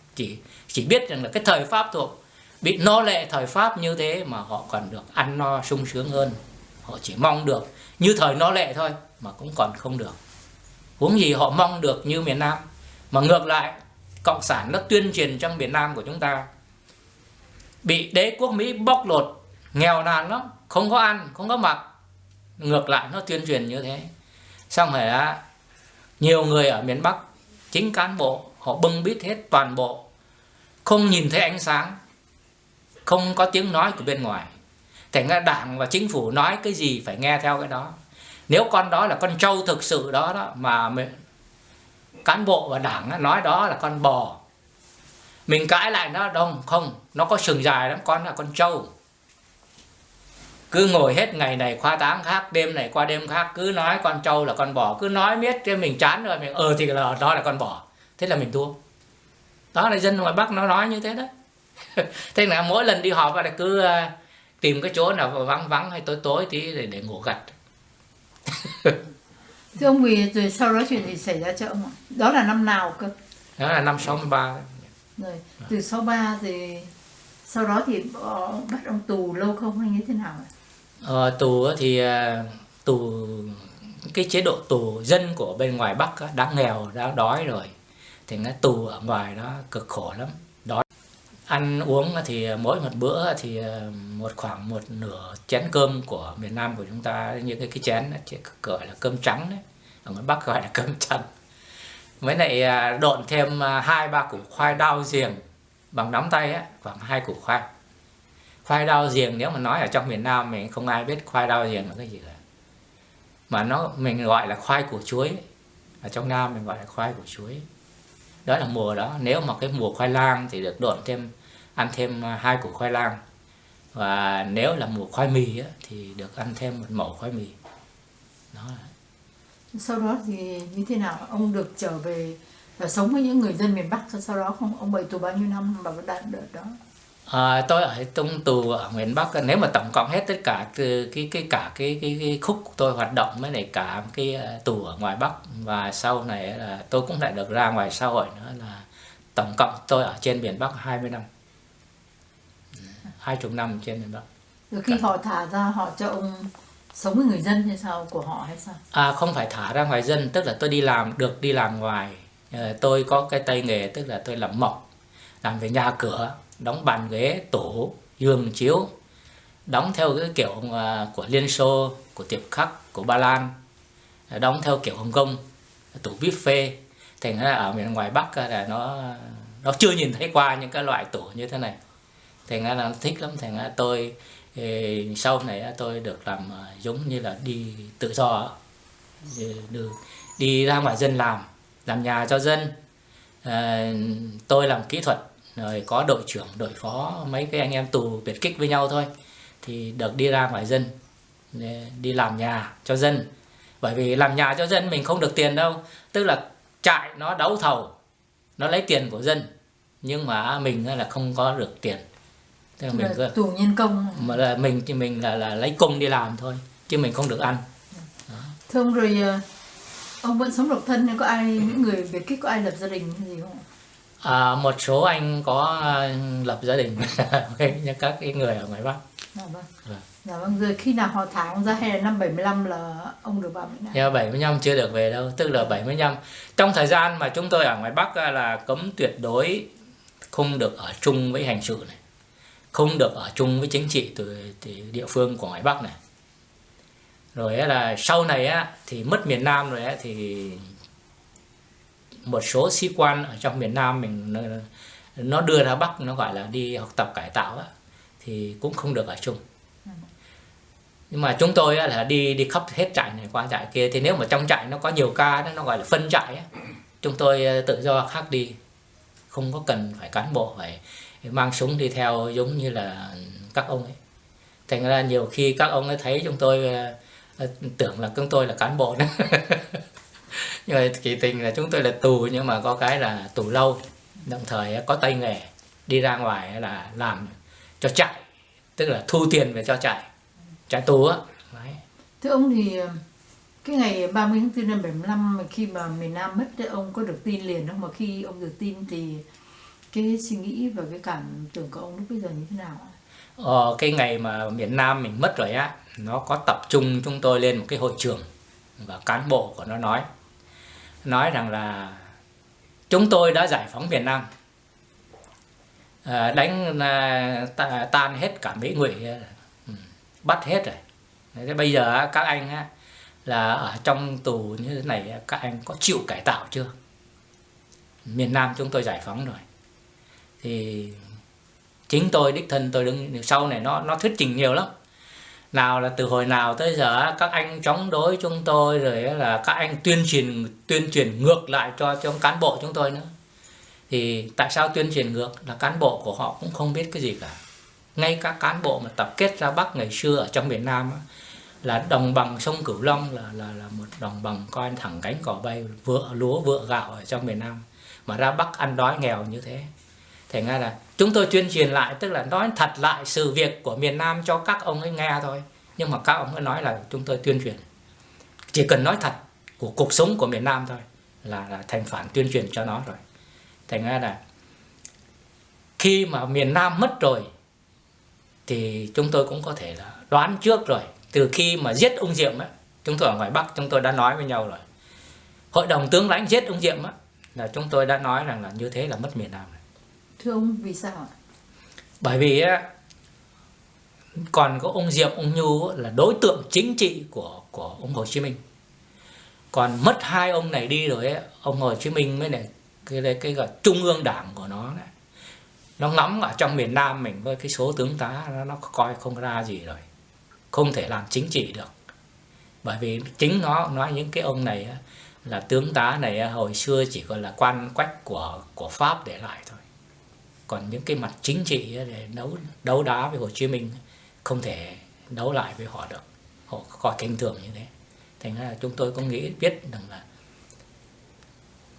chỉ biết rằng là cái thời Pháp thuộc bị nô lệ thời Pháp như thế mà họ còn được ăn no sung sướng hơn. Họ chỉ mong được như thời nô lệ thôi mà cũng còn không được, huống gì họ mong được như miền Nam. Mà ngược lại, Cộng sản nó tuyên truyền trong miền Nam của chúng ta bị đế quốc Mỹ bóc lột, nghèo nàn lắm, không có ăn, không có mặc. Ngược lại nó tuyên truyền như thế. Xong rồi nhiều người ở miền Bắc, chính cán bộ, họ bưng bít hết toàn bộ, không nhìn thấy ánh sáng, không có tiếng nói của bên ngoài. Thành ra Đảng và chính phủ nói cái gì phải nghe theo cái đó. Nếu con đó là con trâu thực sự đó mà cán bộ và Đảng nói đó là con bò, mình cãi lại nó đông không, nó có sừng dài lắm, con là con trâu. Cứ ngồi hết ngày này qua tháng khác, đêm này qua đêm khác, cứ nói con trâu là con bò, cứ nói miết cho mình chán rồi, mình thì là đó là con bò, thế là mình thua. Đó là dân ngoài Bắc nó nói như thế đó. Thế là mỗi lần đi họp là cứ tìm cái chỗ nào vắng vắng hay tối tối tí để ngủ gật. Thưa ông, vì rồi sau đó chuyện gì xảy ra cho ông ạ? Đó là năm nào cơ? Đó là năm 63. Rồi từ 63 thì sau đó thì bắt ông tù lâu không hay như thế nào ạ? Tù thì tù, cái chế độ tù dân của bên ngoài Bắc đã nghèo, đã đói rồi, thì cái tù ở ngoài đó cực khổ lắm, đói. Ăn uống thì mỗi một bữa thì khoảng một nửa chén cơm của miền Nam của chúng ta, những cái chén gọi là cơm trắng đấy, ở ngoài Bắc gọi là cơm trắng. Với lại độn thêm 2-3 củ khoai đao riềng bằng nắm tay khoảng 2 củ khoai. Khoai đao riềng nếu mà nói ở trong miền Nam mình không ai biết khoai đao riềng là cái gì cả, mà mình gọi là khoai củ chuối. Ở trong Nam mình gọi là khoai củ chuối. Đó là mùa đó. Nếu mà cái mùa khoai lang thì được độn ăn thêm 2 củ khoai lang. Và nếu là mùa khoai mì thì được ăn thêm 1 mẩu khoai mì. Đó. Sau đó thì như thế nào? Ông được trở về và sống với những người dân miền Bắc sau đó không? Ông bị tù bao nhiêu năm và đạt đợt đó? Tôi ở trong tù ở miền Bắc, nếu mà tổng cộng hết tất cả cái khúc tôi hoạt động với lại cả cái tù ở ngoài Bắc, và sau này là tôi cũng lại được ra ngoài xã hội nữa, là tổng cộng tôi ở trên miền Bắc 20 năm. 20 năm trên miền Bắc. Rồi khi họ thả ra họ cho ông sống với người dân hay sao, của họ hay sao? Không phải thả ra ngoài dân, tức là tôi được đi làm ngoài. Tôi có cái tay nghề, tức là tôi làm mộc, làm về nhà cửa, đóng bàn ghế, tủ, giường, chiếu, đóng theo cái kiểu của Liên Xô, của Tiệp Khắc, của Ba Lan, đóng theo kiểu Hồng Kông, tủ buffet. Thành ra ở miền ngoài Bắc là nó chưa nhìn thấy qua những cái loại tủ như thế này. Thành ra là nó thích lắm. Thành ra tôi sau này tôi được làm giống như là đi tự do, đi ra ngoài dân làm nhà cho dân. Tôi làm kỹ thuật, rồi có đội trưởng, đội phó, mấy cái anh em tù biệt kích với nhau thôi, thì được đi ra ngoài dân, đi làm nhà cho dân. Bởi vì làm nhà cho dân mình không được tiền đâu, tức là trại nó đấu thầu, nó lấy tiền của dân, nhưng mà mình là không có được tiền. Tức là mình tù nhân công mà là mình là lấy công đi làm thôi, chứ mình không được ăn. Đó. Thưa ông, rồi ông vẫn sống độc thân, có ai, những người biệt kích có ai lập gia đình hay gì không? Một số anh có lập gia đình như các cái người ở ngoài Bắc. Dạ vâng. Dạ vâng. Rồi khi nào họ thả ông ra, hay là năm 75 là ông được vào Việt Nam? Yeah, 75 chưa được về đâu, tức là 75 trong thời gian mà chúng tôi ở ngoài Bắc là cấm tuyệt đối không được ở chung với hành sự này, không được ở chung với chính trị từ địa phương của ngoài Bắc này. Rồi là sau này thì mất miền Nam rồi thì một số sĩ quan ở trong miền Nam mình nó đưa ra Bắc, nó gọi là đi học tập cải tạo thì cũng không được ở chung. Nhưng mà chúng tôi là đi khắp hết trại này qua trại kia, thì nếu mà trong trại nó có nhiều ca đó, nó gọi là phân trại á, chúng tôi tự do khác đi, không có cần phải cán bộ phải mang súng đi theo giống như là các ông ấy. Thành ra nhiều khi các ông ấy thấy chúng tôi tưởng là chúng tôi là cán bộ nữa. Nhưng mà kỳ tình là chúng tôi là tù, nhưng mà có cái là tù lâu, đồng thời có tay nghề, đi ra ngoài là làm cho trại, tức là thu tiền về cho trại tù á. Đấy. Thưa ông thì cái ngày 30 tháng 4 năm 75 mà khi mà miền Nam mất ấy, ông có được tin liền không? Mà khi ông được tin thì cái suy nghĩ và cái cảm tưởng của ông lúc bây giờ như thế nào? Cái ngày mà miền Nam mình mất rồi á, nó có tập trung chúng tôi lên một cái hội trường, và cán bộ của nó nói rằng là chúng tôi đã giải phóng miền Nam, đánh tan hết cả Mỹ Ngụy, bắt hết rồi. Thế bây giờ các anh á, là ở trong tù như thế này, các anh có chịu cải tạo chưa? Miền Nam chúng tôi giải phóng rồi. Thì chính tôi đích thân tôi đứng sau này, nó thuyết trình nhiều lắm. Nào là từ hồi nào tới giờ các anh chống đối chúng tôi, rồi là các anh tuyên truyền ngược lại cho cán bộ chúng tôi nữa. Thì tại sao tuyên truyền ngược? Là cán bộ của họ cũng không biết cái gì cả. Ngay các cán bộ mà tập kết ra Bắc ngày xưa ở trong miền Nam á, là đồng bằng sông Cửu Long là một đồng bằng coi thẳng cánh cỏ bay, vựa lúa vựa gạo ở trong miền Nam, mà ra Bắc ăn đói nghèo như thế. Thành ra là chúng tôi tuyên truyền lại, tức là nói thật lại sự việc của miền Nam cho các ông ấy nghe thôi. Nhưng mà các ông ấy nói là chúng tôi tuyên truyền, chỉ cần nói thật của cuộc sống của miền Nam thôi là thành phản tuyên truyền cho nó rồi. Thành ra là khi mà miền Nam mất rồi thì chúng tôi cũng có thể là đoán trước rồi. Từ khi mà giết ông Diệm á, chúng tôi ở ngoài Bắc chúng tôi đã nói với nhau rồi. Hội đồng tướng lãnh giết ông Diệm á, là chúng tôi đã nói rằng là như thế là mất miền Nam rồi. Thưa ông, vì sao ạ? Bởi vì á, còn có ông Diệm, ông Nhu á, là đối tượng chính trị của ông Hồ Chí Minh. Còn mất hai ông này đi rồi á, ông Hồ Chí Minh mới này cái trung ương đảng của nó đấy, nó ngắm ở trong miền Nam mình với cái số tướng tá, nó coi không ra gì rồi, không thể làm chính trị được. Bởi vì chính nó nói những cái ông này á, là tướng tá này á, hồi xưa chỉ còn là quan quách của Pháp để lại thôi. Còn những cái mặt chính trị á, để đấu đá với Hồ Chí Minh không thể đấu lại với họ được. Họ coi kinh thường như thế. Thành ra là chúng tôi cũng biết rằng là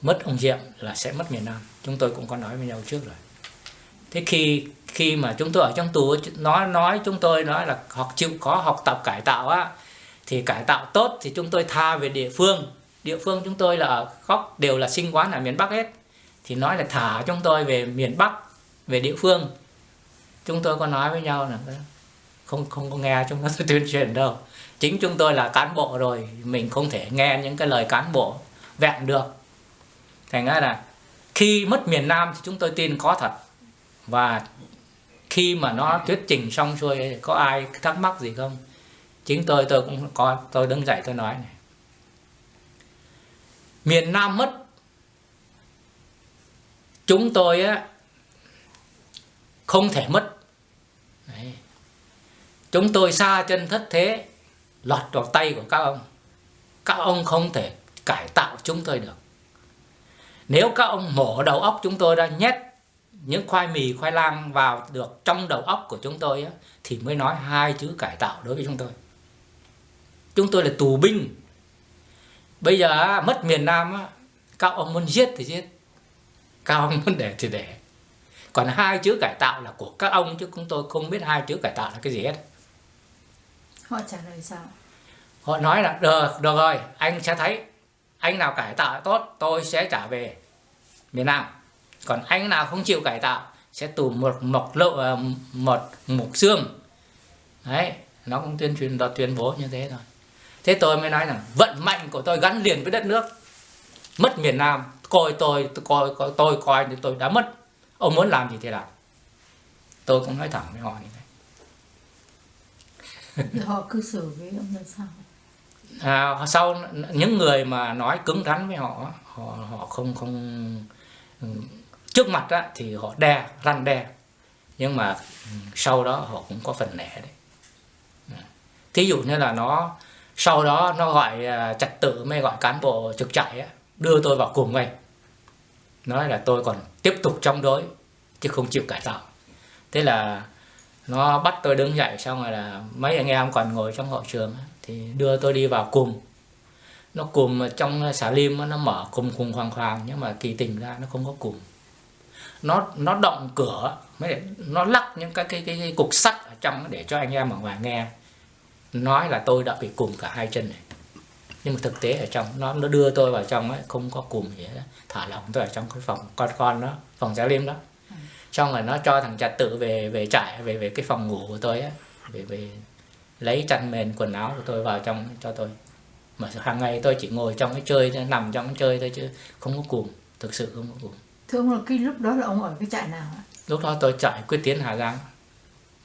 mất ông Diệm là sẽ mất miền Nam. Chúng tôi cũng có nói với nhau trước rồi. Thế khi mà chúng tôi ở trong tù, chúng tôi nói là chịu khó học tập cải tạo á, thì cải tạo tốt thì chúng tôi tha về địa phương. Địa phương chúng tôi là ở góc đều là sinh quán ở miền Bắc hết. Thì nói là thả chúng tôi về miền Bắc, về địa phương. Chúng tôi có nói với nhau là không có nghe chúng nó tuyên truyền đâu. Chính chúng tôi là cán bộ rồi, mình không thể nghe những cái lời cán bộ vẹn được. Thành ra là khi mất miền Nam thì chúng tôi tin có thật. Và khi mà nó thuyết trình xong xuôi, có ai thắc mắc gì không? Chính tôi cũng có, tôi đứng dậy tôi nói này. Miền Nam mất, chúng tôi á không thể mất. Đấy. Chúng tôi xa chân thất thế, lọt vào tay của các ông. Các ông không thể cải tạo chúng tôi được. Nếu các ông mổ đầu óc chúng tôi ra, nhét những khoai mì, khoai lang vào được trong đầu óc của chúng tôi á, thì mới nói hai chữ cải tạo đối với chúng tôi. Chúng tôi là tù binh. Bây giờ mất miền Nam á, các ông muốn giết thì giết, các ông muốn để thì để. Còn hai chữ cải tạo là của các ông, chứ chúng tôi không biết hai chữ cải tạo là cái gì hết. Họ trả lời sao? Họ nói là được rồi, anh sẽ thấy. Anh nào cải tạo tốt, tôi sẽ trả về miền Nam. Còn anh nào không chịu cải tạo sẽ tù một xương. Đấy, nó cũng tuyên bố như thế thôi. Thế tôi mới nói rằng vận mệnh của tôi gắn liền với đất nước. Mất miền Nam, tôi coi như tôi đã mất. Ông muốn làm gì thì làm. Tôi cũng nói thẳng với họ như thế. Thì họ cư xử với ông là sao? Sau những người mà nói cứng rắn với họ không trước mặt á, thì họ răn đe, nhưng mà sau đó họ cũng có phần nể đấy. Thí dụ như là nó sau đó nó gọi trật tự mới gọi cán bộ trực trại á, đưa tôi vào cùng ngay, nói là tôi còn tiếp tục chống đối chứ không chịu cải tạo. Thế là nó bắt tôi đứng dậy, xong rồi là mấy anh em còn ngồi trong hội trường thì đưa tôi đi vào cùng. Nó cùng trong xà lim nó mở cùng hoàng hoàng, nhưng mà kỳ tình ra nó không có cùng. Nó động cửa, nó lắc những cái cục sắt ở trong để cho anh em ở ngoài nghe, nói là tôi đã bị cùm cả hai chân này. Nhưng mà thực tế ở trong nó đưa tôi vào trong ấy, không có cùm gì hết, thả lỏng tôi ở trong cái phòng con đó, phòng xà lim đó. Xong rồi nó cho thằng trật tự về trại, về cái phòng ngủ của tôi á, về lấy chăn mền quần áo của tôi vào trong cho tôi. Mà hàng ngày tôi chỉ ngồi trong cái chơi, nằm trong cái chơi thôi chứ không có cùm, thực sự không có cùm. Thưa ông, là cái lúc đó là ông ở cái trại nào ạ? Lúc đó tôi trại Quyết Tiến Hà Giang,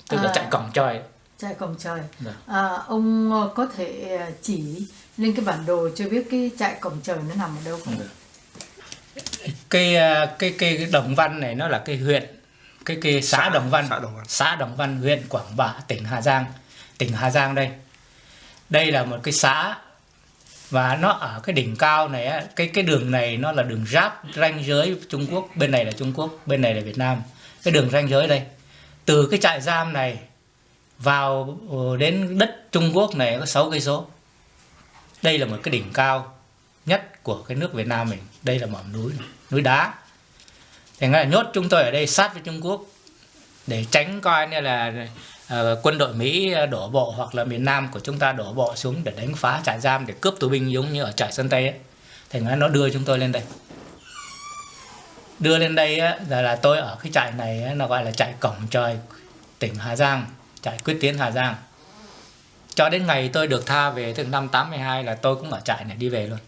tức là trại Cổng Trời. Trại Cổng Trời. Dạ. Ông có thể chỉ lên cái bản đồ cho biết cái trại Cổng Trời nó nằm ở đâu không? Cái Đồng Văn này nó là cái huyện, cái xã Đồng Văn, xã Đồng Văn, huyện Quảng Bạ, tỉnh Hà Giang. Tỉnh Hà Giang đây là một cái xã, và nó ở cái đỉnh cao này á, cái đường này nó là đường giáp ranh giới Trung Quốc, bên này là Trung Quốc, bên này là Việt Nam. Cái đường ranh giới đây, từ cái trại giam này vào đến đất Trung Quốc này có 6 cây số. Đây là một cái đỉnh cao nhất của cái nước Việt Nam mình. Đây là một núi đá. Thành ra là nhốt chúng tôi ở đây sát với Trung Quốc để tránh coi như là quân đội Mỹ đổ bộ hoặc là miền Nam của chúng ta đổ bộ xuống để đánh phá trại giam, để cướp tù binh giống như ở trại Sơn Tây ấy. Thành ra nó đưa chúng tôi lên đây. Đưa lên đây á, là tôi ở cái trại này á, nó gọi là trại Cổng Trời, tỉnh Hà Giang, trại Quyết Tiến Hà Giang. Cho đến ngày tôi được tha về từ năm 82 là tôi cũng ở trại này đi về luôn.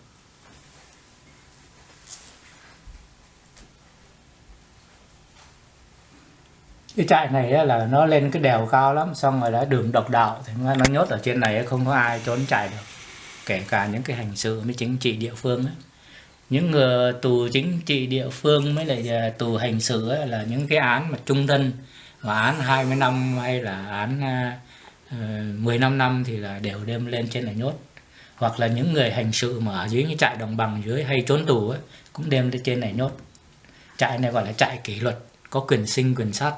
Cái trại này là nó lên cái đèo cao lắm, xong rồi đã đường độc đạo, thì nó nhốt ở trên này không có ai trốn chạy được, kể cả những cái hành sự với chính trị địa phương ấy. Những người tù chính trị địa phương mới lại tù hành sự ấy, là những cái án mà chung thân, mà án 20 năm hay là án 15 năm thì là đều đem lên trên này nhốt. Hoặc là những người hành sự mà ở dưới những trại đồng bằng dưới hay trốn tù ấy, cũng đem lên trên này nhốt. Trại này gọi là trại kỷ luật, có quyền sinh quyền sát.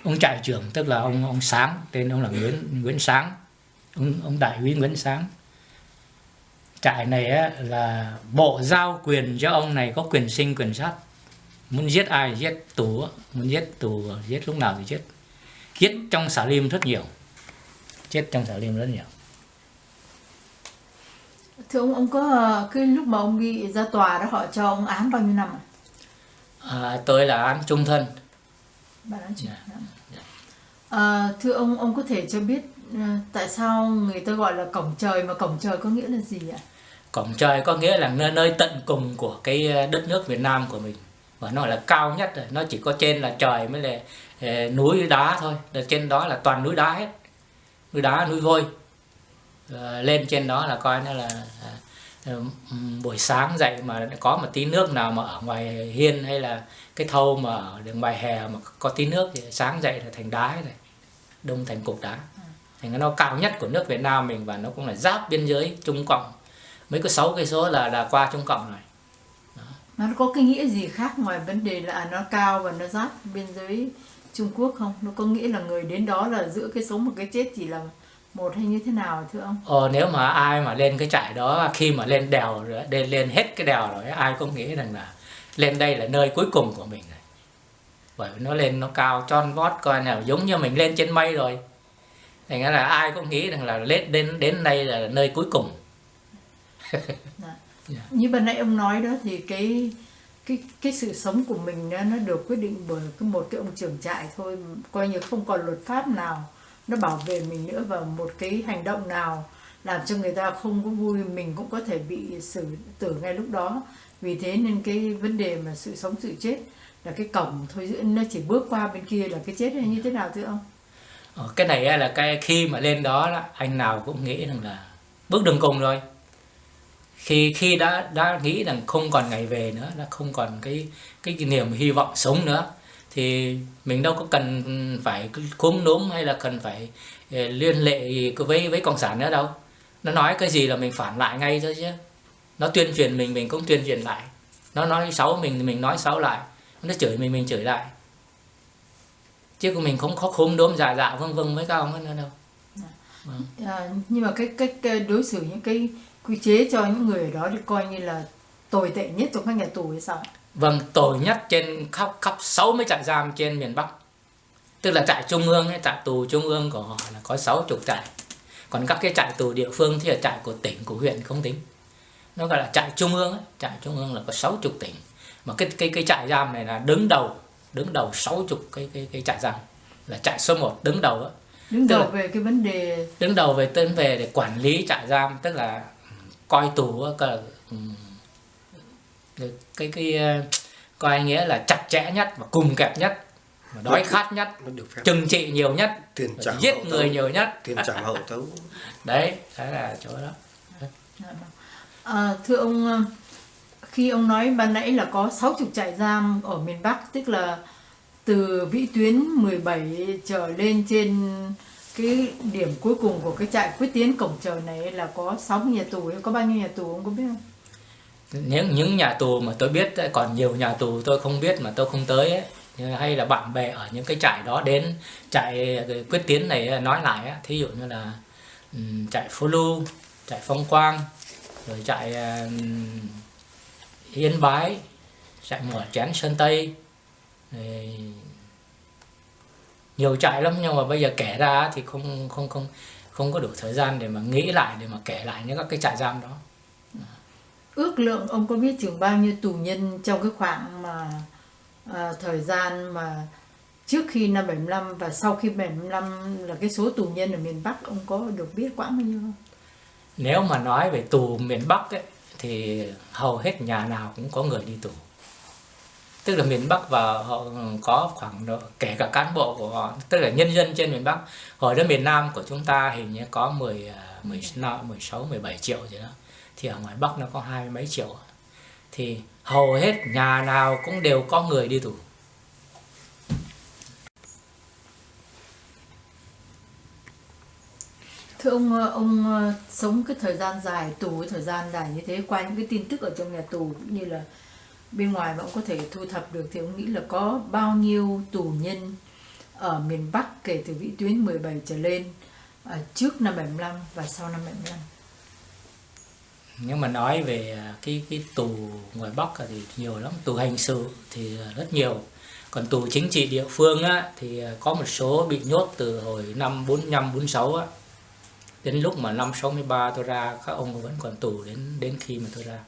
Ông trại trưởng tức là ông Sáng, tên ông là Nguyễn Sáng, ông đại úy Nguyễn Sáng. Trại này á, là bộ giao quyền cho ông này có quyền sinh quyền sát, muốn giết ai giết tù, muốn giết tù giết lúc nào thì giết. Giết trong xà lim rất nhiều, chết trong xà lim rất nhiều. Thưa ông có cái lúc mà ông bị ra tòa đó họ cho ông án bao nhiêu năm ạ? Tôi là án chung thân. Bản án chung thân. Thưa ông có thể cho biết tại sao người ta gọi là Cổng Trời, mà Cổng Trời có nghĩa là gì ạ? Cổng Trời có nghĩa là nơi tận cùng của cái đất nước Việt Nam của mình, và nó là cao nhất rồi, nó chỉ có trên là trời mới là núi đá thôi, trên đó là toàn núi đá hết, núi đá, núi vôi. Lên trên đó là coi nó là buổi sáng dậy mà có một tí nước nào mà ở ngoài hiên hay là cái thau mà ở ngoài hè mà có tí nước thì sáng dậy là thành đá này, đông thành cục đá. Thành nó cao nhất của nước Việt Nam mình, và nó cũng là giáp biên giới Trung Cộng, mấy có 6 cây số là qua Trung Cộng rồi. Đó. Nó có cái nghĩa gì khác ngoài vấn đề là nó cao và nó giáp biên giới Trung Quốc không? Nó có nghĩa là người đến đó là giữa cái sống và cái chết chỉ là một hay như thế nào thưa ông? Nếu mà ai mà lên cái trại đó, khi mà lên đèo rồi, lên hết cái đèo rồi, ai cũng nghĩ rằng là lên đây là nơi cuối cùng của mình rồi. Bởi vì nó lên nó cao tròn vót, coi nào giống như mình lên trên mây rồi. Thành ra là ai cũng nghĩ rằng là đến đây là nơi cuối cùng. Như ban nãy ông nói đó, thì cái sự sống của mình nó được quyết định bởi một cái ông trưởng trại thôi, coi như không còn luật pháp nào nó bảo vệ mình nữa, và một cái hành động nào làm cho người ta không có vui mình cũng có thể bị xử tử ngay lúc đó. Vì thế nên cái vấn đề mà sự sống sự chết là cái cổng thôi, nó chỉ bước qua bên kia là cái chết hay như thế nào thưa ông? Cái này là cái khi mà lên đó anh nào cũng nghĩ rằng là bước đường cùng rồi. Khi đã nghĩ rằng không còn ngày về nữa, đã không còn cái niềm hy vọng sống nữa, thì mình đâu có cần phải cúm núm hay là cần phải liên lệ với cộng sản nữa đâu. Nó nói cái gì là mình phản lại ngay thôi chứ. Nó tuyên truyền mình cũng tuyên truyền lại. Nó nói xấu mình nói xấu lại. Nó chửi mình chửi lại. Chứ mình không có khúm đốm dạ vâng vâng với các ông nữa đâu. Nhưng mà cái đối xử, những cái quy chế cho những người ở đó thì coi như là tồi tệ nhất trong các nhà tù hay sao? Vâng, tồi nhất trên khắp 60 trại giam trên miền Bắc. Tức là trại trung ương ấy, trại tù trung ương của họ là có 60 trại. Còn các cái trại tù địa phương thì là trại của tỉnh, của huyện không tính. Nó gọi là trại trung ương ấy, trại trung ương là có 60 tỉnh. Mà cái trại giam này là đứng đầu 60 cái trại giam, là trại số 1 đứng đầu đó. Đứng đầu về cái vấn đề, đứng đầu về để quản lý trại giam, tức là coi tù coi nghĩa là chặt chẽ nhất và cùng kẹp nhất, và đói khát nhất, trừng trị nhiều nhất, giết người nhiều nhất, tiền trảm hậu tấu. Đấy là chỗ đó. Thưa ông, khi ông nói ban nãy là có 60 trại giam ở miền Bắc, tức là từ vĩ tuyến 17 trở lên trên cái điểm cuối cùng của cái trại Quyết Tiến Cổng Trời này là có 60 nhà tù hay có bao nhiêu nhà tù ông có biết không? Những nhà tù mà tôi biết, còn nhiều nhà tù tôi không biết mà tôi không tới ấy, hay là bạn bè ở những cái trại đó đến trại Quyết Tiến này nói lại ấy, thí dụ như là trại Phố Lu, trại Phong Quang, rồi trại Yên Bái, trại Mỏ Chén Sơn Tây, rồi nhiều trại lắm, nhưng mà bây giờ kể ra thì không có đủ thời gian để mà nghĩ lại, để mà kể lại những các cái trại giam đó. Ước lượng ông có biết chừng bao nhiêu tù nhân trong cái khoảng mà thời gian mà trước khi năm 75 và sau khi 75 là cái số tù nhân ở miền Bắc, ông có được biết quãng bao nhiêu không? Nếu mà nói về tù miền Bắc ấy, thì hầu hết nhà nào cũng có người đi tù. Tức là miền Bắc và họ có khoảng độ, kể cả cán bộ của họ, tức là nhân dân trên miền Bắc. Hồi đó miền Nam của chúng ta hình như có 16, 17 triệu gì đó. Thì ở ngoài Bắc nó có 20 mấy triệu. Thì hầu hết nhà nào cũng đều có người đi tù. Thưa ông sống cái thời gian dài, tù cái thời gian dài như thế, qua những cái tin tức ở trong nhà tù cũng như là bên ngoài mà ông có thể thu thập được, thì ông nghĩ là có bao nhiêu tù nhân ở miền Bắc kể từ vĩ tuyến 17 trở lên trước năm 75 và sau năm 75? Nhưng mà nói về cái tù ngoài Bắc thì nhiều lắm. Tù hành sự thì rất nhiều. Còn tù chính trị địa phương á, thì có một số bị nhốt từ hồi năm 45, 46 á. Đến lúc mà năm 63 tôi ra, các ông vẫn còn tù đến khi mà tôi ra.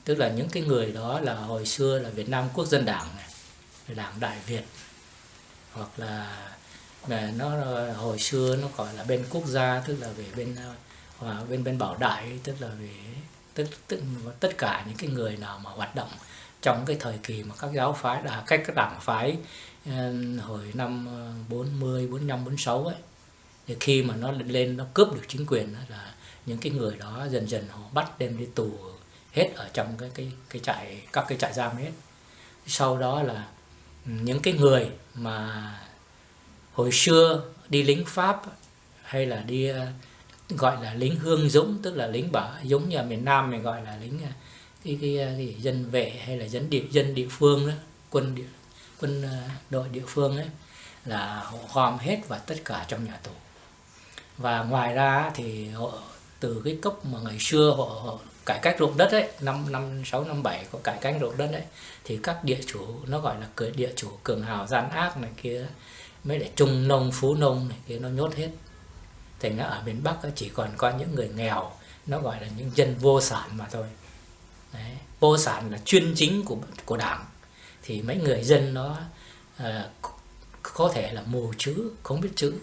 Tức là những cái người đó là hồi xưa là Việt Nam Quốc dân Đảng này, Đảng Đại Việt, hoặc là nó hồi xưa nó gọi là bên quốc gia, tức là về bên Bảo Đại, tức là về tất cả những cái người nào mà hoạt động trong cái thời kỳ mà các giáo phái các đảng phái hồi năm 40, 45, 46 ấy, thì khi mà nó lên nó cướp được chính quyền đó, là những cái người đó dần dần họ bắt đem đi tù hết ở trong cái trại, các cái trại giam hết. Sau đó là những cái người mà hồi xưa đi lính Pháp hay là đi gọi là lính hương dũng, tức là lính giống như ở miền Nam mình gọi là lính cái dân vệ hay là dân địa phương đó, quân đội địa phương ấy, là họ gom hết vào tất cả trong nhà tù. Và ngoài ra thì họ từ cái cấp mà ngày xưa họ cải cách ruộng đất ấy, năm 6, năm 7 có cải cách ruộng đất ấy, thì các địa chủ, nó gọi là địa chủ cường hào gian ác này kia, mới để trung nông phú nông này kia, nó nhốt hết. Thành ra ở miền Bắc chỉ còn có những người nghèo, nó gọi là những dân vô sản mà thôi. Đấy, vô sản là chuyên chính của đảng. Thì mấy người dân nó có thể là mù chữ, không biết chữ.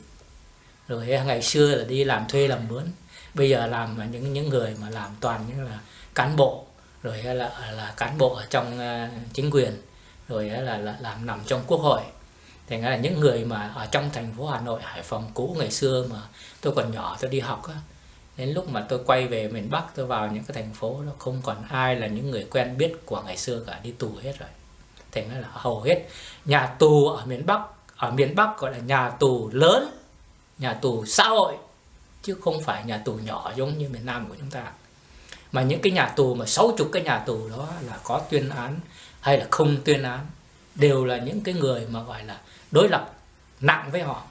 Rồi ngày xưa là đi làm thuê làm mướn, bây giờ làm những người mà làm toàn những là cán bộ, rồi là cán bộ ở trong chính quyền, rồi là làm nằm trong quốc hội. Thành ra là những người mà ở trong thành phố Hà Nội, Hải Phòng cũ ngày xưa mà tôi còn nhỏ tôi đi học á, đến lúc mà tôi quay về miền Bắc, tôi vào những cái thành phố đó không còn ai là những người quen biết của ngày xưa cả, đi tù hết rồi. Thành ra là hầu hết nhà tù ở miền Bắc gọi là nhà tù lớn, nhà tù xã hội, chứ không phải nhà tù nhỏ giống như miền Nam của chúng ta. Mà những cái nhà tù mà 60 cái nhà tù đó là có tuyên án hay là không tuyên án, đều là những cái người mà gọi là đối lập nặng với họ.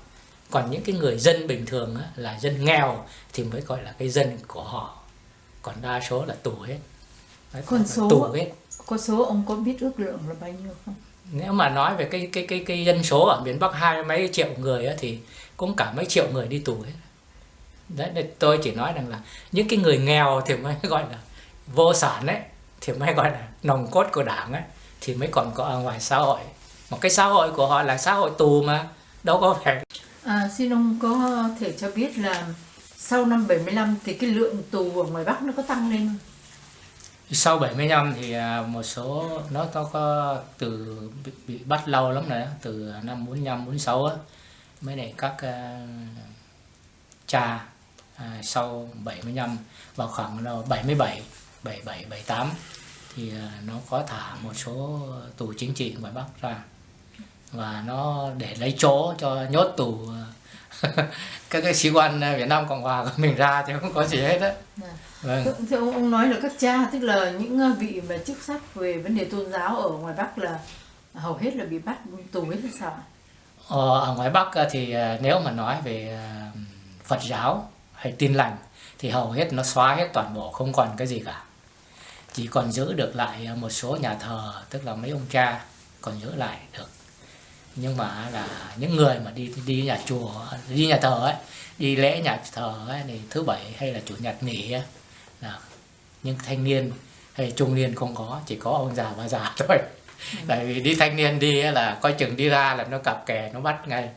Còn những cái người dân bình thường á, là dân nghèo thì mới gọi là cái dân của họ. Còn đa số là tù hết. Đấy, Con số tù hết. Có số ông có biết ước lượng là bao nhiêu không? Nếu mà nói về cái dân số ở miền Bắc 20 mấy triệu người á, thì cũng cả mấy triệu người đi tù hết. Đấy, tôi chỉ nói rằng là những cái người nghèo thì mới gọi là vô sản ấy, thì mới gọi là nòng cốt của Đảng ấy, thì mới còn có ở ngoài xã hội. Một cái xã hội của họ là xã hội tù mà, đâu có phải. Xin ông có thể cho biết là sau năm 75 thì cái lượng tù ở ngoài Bắc nó có tăng lên không? Sau 75 thì một số nó có từ bị bắt lâu lắm rồi đó, từ năm 45 46 á, mới này các cha sau 75 vào khoảng 77 77 78 thì nó có thả một số tù chính trị ngoài Bắc ra, và nó để lấy chỗ cho nhốt tù các cái sĩ quan Việt Nam Cộng Hòa của mình ra, chứ không có gì hết á. Vâng. Thì ông nói là các cha, tức là những vị mà chức sắc về vấn đề tôn giáo ở ngoài Bắc là hầu hết là bị bắt tù hết hay sao? Ở ngoài Bắc thì nếu mà nói về Phật giáo hay Tin lành thì hầu hết nó xóa hết toàn bộ, không còn cái gì cả. Chỉ còn giữ được lại một số nhà thờ, tức là mấy ông cha còn giữ lại được. Nhưng mà là những người mà đi nhà chùa, đi nhà thờ ấy, đi lễ nhà thờ ấy, thì thứ bảy hay là chủ nhật nghỉ ấy, là những thanh niên hay trung niên không có, chỉ có ông già bà già thôi. Tại vì đi thanh niên đi ấy, là coi chừng đi ra là nó cặp kè, nó bắt ngay.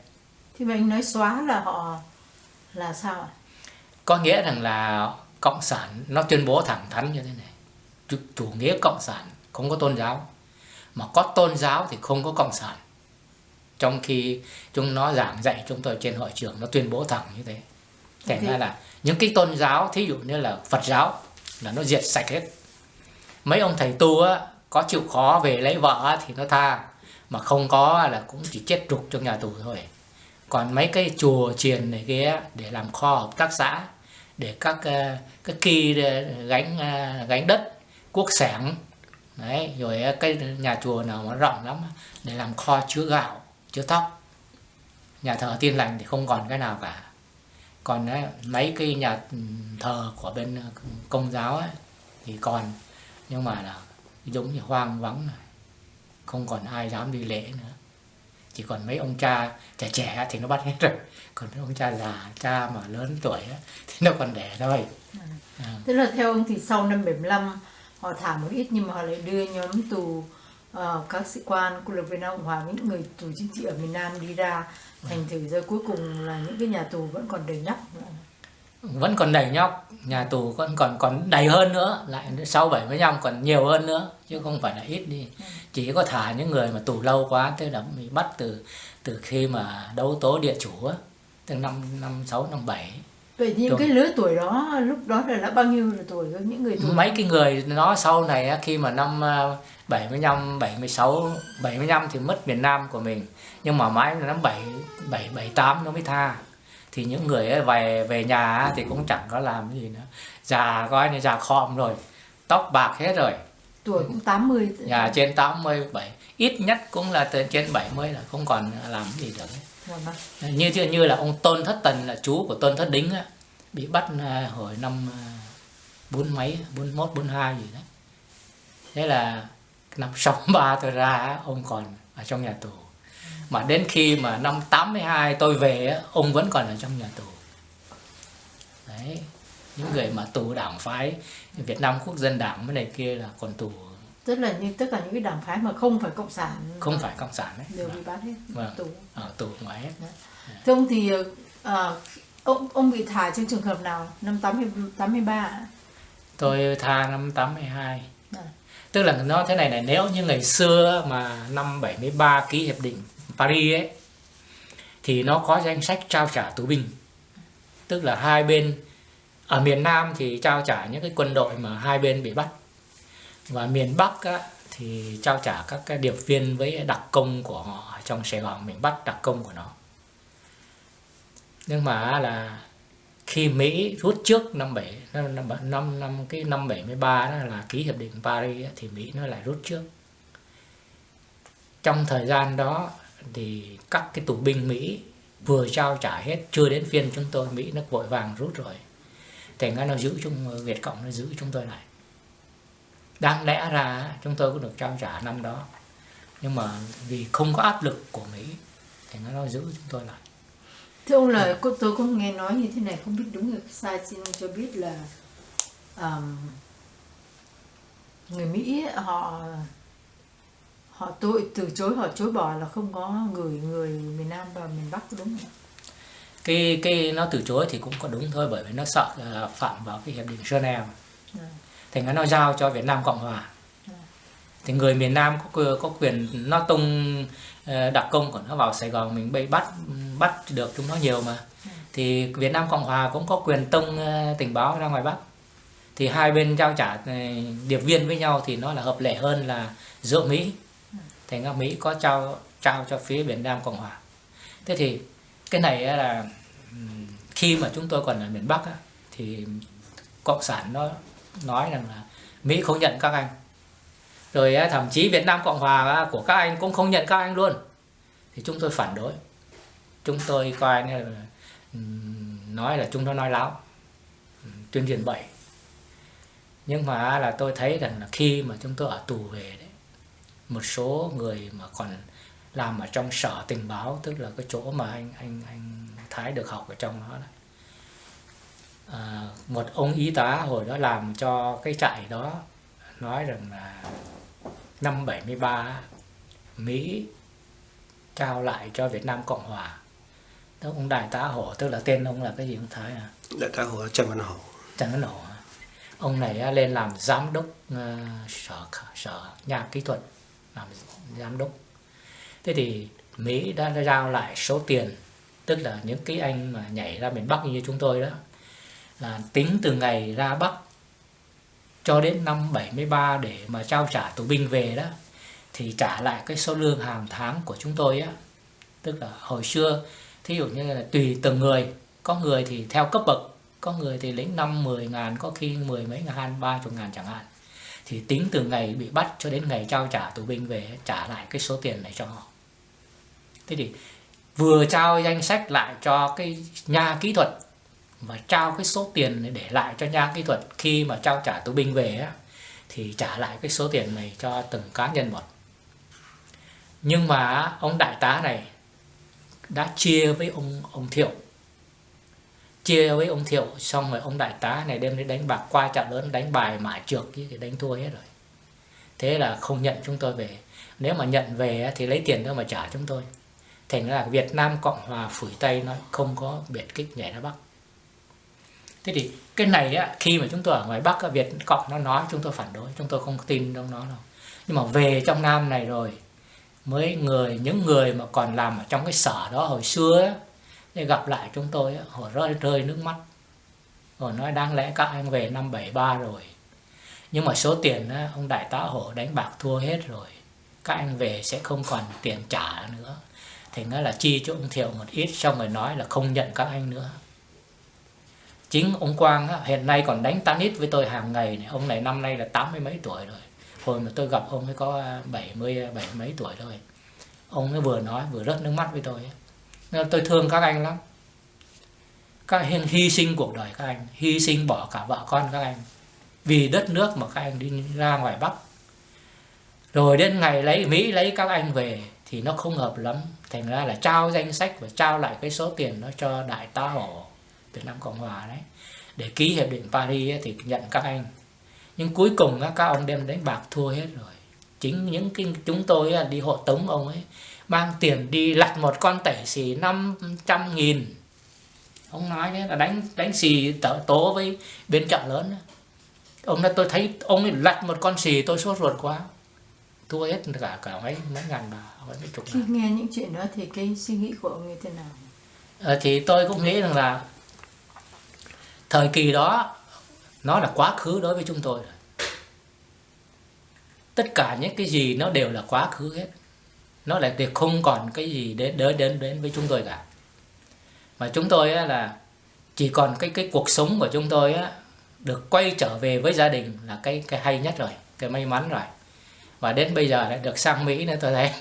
Thì mà anh nói xóa là họ là sao ạ? Có nghĩa rằng là cộng sản nó tuyên bố thẳng thắn như thế này: chủ nghĩa cộng sản không có tôn giáo, mà có tôn giáo thì không có cộng sản. Trong khi chúng nó giảng dạy chúng tôi trên hội trường, nó tuyên bố thẳng như thế. Thành ra là những cái tôn giáo, thí dụ như là Phật giáo, là nó diệt sạch hết. Mấy ông thầy tu á, có chịu khó về lấy vợ thì nó tha, mà không có là cũng chỉ chết rục trong nhà tù thôi. Còn mấy cái chùa chiền này kia để làm kho hợp tác xã, để các cái kỳ gánh đất, cuốc xẻng đấy, rồi cái nhà chùa nào mà rộng lắm để làm kho chứa gạo, chứa thóc. Nhà thờ Tin lành thì không còn cái nào cả. Còn mấy cái nhà thờ của bên Công giáo ấy, thì còn, nhưng mà là giống như hoang vắng này, không còn ai dám đi lễ nữa. Chỉ còn mấy ông cha trẻ thì nó bắt hết rồi, còn mấy ông cha già, cha mà lớn tuổi ấy, thì nó còn để thôi. Tức là theo ông thì sau năm 75 họ thả một ít, nhưng mà họ lại đưa nhóm tù các sĩ quan quân lực Việt Nam Cộng Hòa, những người tù chính trị ở miền Nam đi ra, thành thử ra cuối cùng là những cái nhà tù vẫn còn đầy nhóc. Vẫn còn đầy nhóc, nhà tù còn đầy hơn nữa, lại sau 75 còn nhiều hơn nữa, chứ không phải là ít đi. Chỉ có thả những người mà tù lâu quá, tức là bị bắt từ khi mà đấu tố địa chủ á, từ năm 6 năm 7. Vậy thì những cái lứa tuổi đó lúc đó là bao nhiêu là tuổi với những người tù? Mấy cái người nó sau này á, khi mà năm 75, 76, 75 thì mất miền Nam của mình, nhưng mà mãi năm 78 nó mới tha. Thì những người ấy về nhà thì cũng chẳng có làm cái gì nữa, già coi như già khom rồi, tóc bạc hết rồi, tuổi cũng 80. nhà trên 87, ít nhất cũng là trên 70 là không còn làm cái gì được ấy. Như là ông Tôn Thất Tần, là chú của Tôn Thất Đính á, bị bắt hồi năm 41, 42 gì đó. Thế là năm 63 tôi ra, ông còn ở trong nhà tù. Mà đến khi mà năm 82 tôi về, ông vẫn còn ở trong nhà tù. Đấy, những người mà tù đảng phái Việt Nam Quốc dân Đảng mấy này kia là còn tù. Tức là như tất cả những cái đảng phái mà không phải cộng sản, không phải cộng sản đấy, đều bị bắt hết. Vâng. Tù. Ở tù ngoài hết. Thưa ông thì ông bị thả trong trường hợp nào? Năm 83 ạ? Tôi tha năm 82. Tức là nó thế này này, nếu như ngày xưa mà năm 73 ký hiệp định Paris ấy, thì nó có danh sách trao trả tù binh. Tức là hai bên, ở miền Nam thì trao trả những cái quân đội mà hai bên bị bắt, và miền Bắc á, thì trao trả các cái điệp viên với đặc công của họ trong Sài Gòn, mình bắt đặc công của nó. Nhưng mà là khi Mỹ rút trước năm 73 đó là ký hiệp định Paris thì Mỹ nó lại rút trước. Trong thời gian đó thì các cái tù binh Mỹ vừa trao trả hết, chưa đến phiên chúng tôi, Mỹ nó vội vàng rút rồi. Thành ra nó giữ Việt Cộng nó giữ chúng tôi lại. Đáng lẽ ra chúng tôi cũng được trao trả năm đó, nhưng mà vì không có áp lực của Mỹ thì nó giữ chúng tôi lại. Thưa ông, là tôi có nghe nói như thế này, không biết đúng hay sai, xin ông cho biết là người Mỹ họ từ chối, họ chối bỏ là không có người miền Nam và miền Bắc, có đúng không? Cái nó từ chối thì cũng có đúng thôi, bởi vì nó sợ phạm vào cái hiệp định Geneva. Thành ra nó giao cho Việt Nam Cộng Hòa. Thì người miền Nam có quyền nó tung đặc công của nó vào Sài Gòn, mình bị bắt được chúng nó nhiều mà. Thì Việt Nam Cộng Hòa cũng có quyền tung tình báo ra ngoài Bắc. Thì hai bên trao trả điệp viên với nhau thì nó là hợp lệ hơn là giữa Mỹ. Thành ra Mỹ có trao cho phía Việt Nam Cộng Hòa. Thế thì cái này là khi mà chúng tôi còn ở miền Bắc thì Cộng sản nó nói rằng là Mỹ không nhận các anh. Rồi thậm chí Việt Nam Cộng Hòa của các anh cũng không nhận các anh luôn. Thì chúng tôi phản đối. Chúng tôi coi như là nói là chúng nó nói láo, tuyên truyền bậy. Nhưng mà là tôi thấy rằng là khi mà chúng tôi ở tù về đấy, một số người mà còn làm ở trong sở tình báo, tức là cái chỗ mà anh Thái được học ở trong đó, một ông y tá hồi đó làm cho cái trại đó nói rằng là năm 73 Mỹ trao lại cho Việt Nam Cộng Hòa. Đó, ông Đại tá Hổ, tức là tên ông là cái gì ông Thái à? Đại tá Hổ Trần Văn Hổ. Trần Văn Hổ. Ông này lên làm giám đốc sở nhà kỹ thuật, làm giám đốc. Thế thì Mỹ đã giao lại số tiền, tức là những cái anh mà nhảy ra miền Bắc như chúng tôi đó, là tính từ ngày ra Bắc cho đến năm 73 để mà trao trả tù binh về đó, thì trả lại cái số lương hàng tháng của chúng tôi á. Tức là hồi xưa thí dụ như là tùy từng người, có người thì theo cấp bậc, có người thì lĩnh 5-10 ngàn, có khi 10 mấy ngàn, 30 ngàn chẳng hạn. Thì tính từ ngày bị bắt cho đến ngày trao trả tù binh về, trả lại cái số tiền này cho họ. Thế thì vừa trao danh sách lại cho cái nhà kỹ thuật và trao cái số tiền này để lại cho nhà kỹ thuật, khi mà trao trả tù binh về á, thì trả lại cái số tiền này cho từng cá nhân một. Nhưng mà ông đại tá này đã chia với ông Thiệu. Chia với ông Thiệu xong rồi ông đại tá này đem đến đánh bạc qua chợ lớn, đánh bài mã trượt thì đánh thua hết rồi. Thế là không nhận chúng tôi về. Nếu mà nhận về thì lấy tiền đó mà trả chúng tôi. Thành ra là Việt Nam Cộng Hòa phủi tay, nó không có biệt kích nhảy ra Bắc. Thế thì cái này á, khi mà chúng tôi ở ngoài Bắc, Việt Cộng nó nói chúng tôi phản đối, chúng tôi không tin trong nó đâu. Nhưng mà về trong Nam này rồi, mới những người mà còn làm ở trong cái sở đó hồi xưa á, để gặp lại chúng tôi á, họ rơi nước mắt. Rồi nói đáng lẽ các anh về năm 73 rồi, nhưng mà số tiền á, ông đại tá Hổ đánh bạc thua hết rồi, các anh về sẽ không còn tiền trả nữa. Thì nó là chi cho ông Thiệu một ít, xong rồi nói là không nhận các anh nữa. Chính ông Quang á, hiện nay còn đánh tennis với tôi hàng ngày này. Ông này năm nay là 80 mấy tuổi rồi. Hồi mà tôi gặp ông ấy có 70 mấy tuổi thôi. Ông ấy vừa nói vừa rớt nước mắt với tôi. Nên tôi thương các anh lắm. Các anh hy sinh cuộc đời các anh, hy sinh bỏ cả vợ con các anh vì đất nước mà các anh đi ra ngoài Bắc. Rồi đến ngày Mỹ lấy các anh về thì nó không hợp lắm. Thành ra là trao danh sách và trao lại cái số tiền đó cho đại tá Hổ Việt Nam Cộng Hòa đấy, để ký hiệp định Paris ấy, thì nhận các anh. Nhưng cuối cùng các ông đem đánh bạc thua hết rồi. Chính những chúng tôi đi hộ tống ông ấy, mang tiền đi lặt một con tẩy xì 500.000. Ông nói đấy là đánh xì tố với bên chợ lớn. Ông nói tôi thấy ông ấy lặt một con xì, tôi sốt ruột quá, thua hết cả mấy ngàn bạc, mấy chục Khi ngàn. nghe những chuyện đó thì cái suy nghĩ của ông như thế nào? Thì tôi cũng nghĩ rằng là thời kỳ đó nó là quá khứ đối với chúng tôi rồi. tất cả những cái gì nó đều là quá khứ hết, nó lại đều không còn cái gì đến với chúng tôi cả. Mà chúng tôi á, là chỉ còn cái cuộc sống của chúng tôi á, được quay trở về với gia đình là cái hay nhất rồi, cái may mắn rồi. Và đến bây giờ lại được sang Mỹ nữa, tôi thấy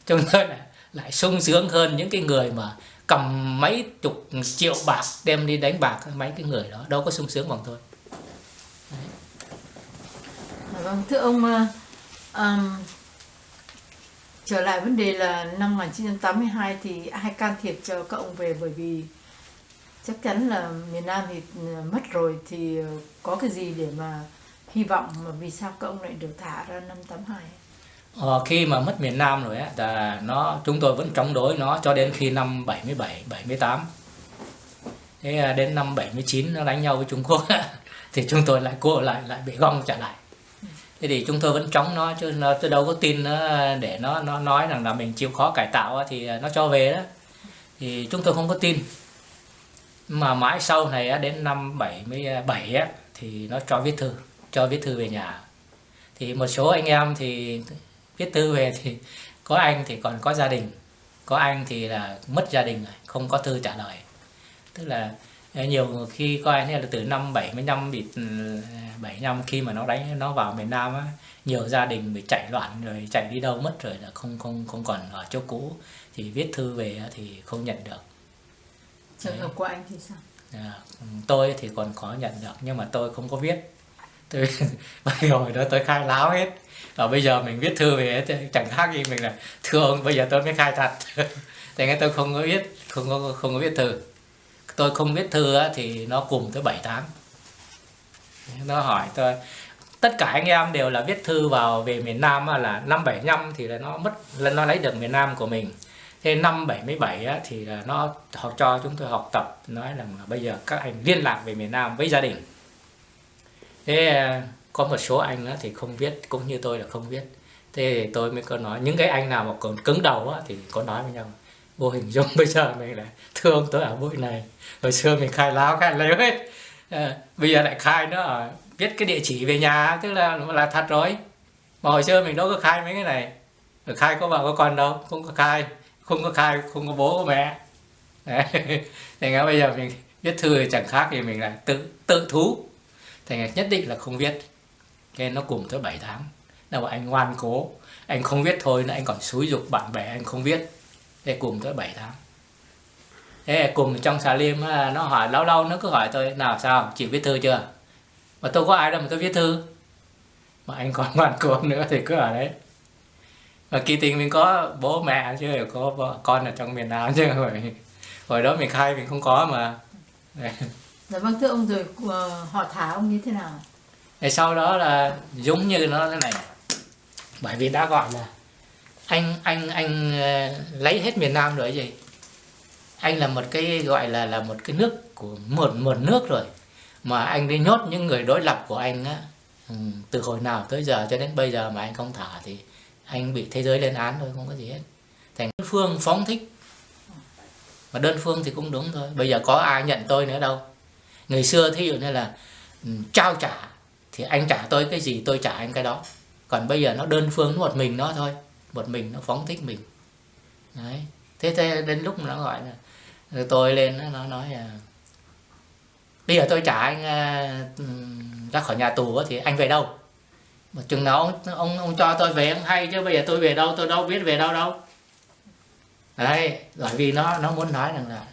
chúng tôi lại sung sướng hơn những cái người mà cầm mấy chục triệu bạc đem đi đánh bạc, mấy cái người đó đâu có sung sướng bằng tôi. Vâng, thưa ông, trở lại vấn đề là năm 1982 thì ai can thiệp cho các ông về, bởi vì chắc chắn là miền Nam thì mất rồi, thì có cái gì để mà hy vọng mà vì sao các ông lại được thả ra năm 82? Khi mà mất miền Nam rồi á, là chúng tôi vẫn chống đối nó cho đến khi năm 77, 78. Thế đến năm 79 nó đánh nhau với Trung Quốc thì chúng tôi lại bị gong trả lại. Thế thì chúng tôi vẫn chống nó, chứ tôi đâu có tin nó để nó nói rằng là mình chịu khó cải tạo thì nó cho về đó. Thì chúng tôi không có tin. Mà mãi sau này đến năm 77 á, thì nó cho viết thư về nhà. Thì một số anh em thì viết thư về, thì có anh thì còn có gia đình, có anh thì là mất gia đình rồi, không có thư trả lời. Tức là nhiều khi có anh là từ năm 75 bị 75 khi mà nó vào miền Nam á, nhiều gia đình bị chạy loạn rồi, chạy đi đâu mất rồi, là không còn ở chỗ cũ, thì viết thư về thì không nhận được. Trường hợp của anh thì sao? Tôi thì còn có nhận được, nhưng mà tôi không có viết. Hồi đó tôi khai láo hết, và bây giờ mình viết thư về chẳng khác gì mình là thưa ông, bây giờ tôi mới khai thật. Thế nên tôi không có viết, không có viết thư. Tôi không viết thư thì nó cùng tới 7 tháng. Nó hỏi tôi, tất cả anh em đều là viết thư vào về miền Nam là năm 75 thì là nó lấy được miền Nam của mình. Thế năm 77 thì là nó cho chúng tôi học tập, nói là bây giờ các anh liên lạc về miền Nam với gia đình. Thế có một số anh thì không viết, cũng như tôi là không viết. Thế thì tôi mới có nói, những cái anh nào mà còn cứng đầu thì có nói với nhau. Vô hình dung bây giờ mình là thưa ông, tôi ở bụi này, hồi xưa mình khai láo hết, bây giờ lại khai nữa, viết cái địa chỉ về nhà, tức là thật rồi. Mà hồi xưa mình đâu có khai mấy cái này, khai có vợ có con đâu, không có khai, không có bố có mẹ. Thành ra bây giờ mình viết thư thì chẳng khác thì mình là tự thú. Thành ra nhất định là không viết. Cái nó cùng tới 7 tháng. Nào anh ngoan cố, anh không viết thôi, anh còn xúi giục bạn bè anh không viết. Thế cùng tới 7 tháng. Thế cùng trong xà lim nó hỏi, lâu lâu nó cứ hỏi tôi, nào sao, chịu viết thư chưa? Mà tôi có ai đâu mà tôi viết thư. Mà anh còn ngoan cố nữa thì cứ ở đấy. Và kỳ tình mình có bố mẹ chứ, có vợ con ở trong miền Nam chứ. Hồi đó mình khai mình không có mà. Dạ vâng, thưa ông, rồi họ thả ông như thế nào? Thì sau đó là giống như nó thế này. Bởi vì đã gọi là anh lấy hết miền Nam rồi gì. Anh là một cái gọi là một cái nước của một nước rồi. Mà anh đi nhốt những người đối lập của anh từ hồi nào tới giờ cho đến bây giờ mà anh không thả thì anh bị thế giới lên án thôi, không có gì hết. Thành đơn phương phóng thích. Mà đơn phương thì cũng đúng thôi. Bây giờ có ai nhận tôi nữa đâu. Người xưa thí dụ như là trao trả thì anh trả tôi cái gì tôi trả anh cái đó. Còn bây giờ nó đơn phương, nó một mình nó thôi, một mình nó phóng thích mình. Đấy. Thế đến lúc nó gọi là tôi lên nó nói là bây giờ tôi trả anh ra khỏi nhà tù thì anh về đâu? Mà chừng nào ông cho tôi về anh hay, chứ bây giờ tôi về đâu, tôi đâu biết về đâu. Đấy, bởi vì nó muốn nói rằng là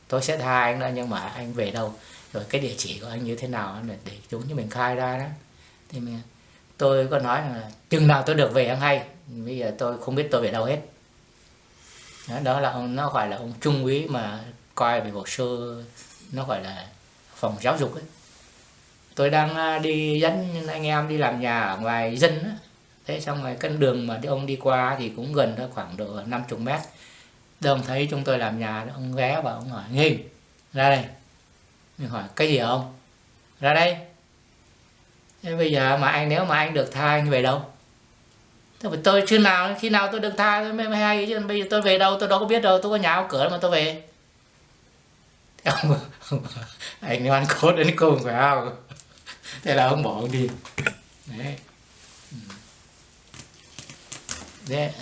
tôi sẽ tha anh đó, nhưng mà anh về đâu, rồi cái địa chỉ của anh như thế nào để chúng như mình khai ra đó. Thì tôi có nói là chừng nào tôi được về anh hay, bây giờ tôi không biết tôi về đâu hết. Đó là nó gọi là ông trung úy mà coi về hồ sơ, nó gọi là phòng giáo dục ấy. Tôi đang đi dẫn anh em đi làm nhà ở ngoài dân á. Thế xong rồi cái đường mà ông đi qua thì cũng gần đó, khoảng độ 50 mét. Ông thấy chúng tôi làm nhà, ông ghé vào, ông hỏi Nghinh ra đây. Mình hỏi cái gì hả ông? Ra đây. Thế bây giờ mà nếu mà anh được tha anh về đâu? Thế mà tôi khi nào tôi được tha mới hay, chứ bây giờ tôi về đâu tôi đâu có biết đâu, tôi có nhà có cửa mà tôi về. Thế anh ngoan cố đến cùng phải không? Thế là ông bỏ ông đi. Đấy. Thế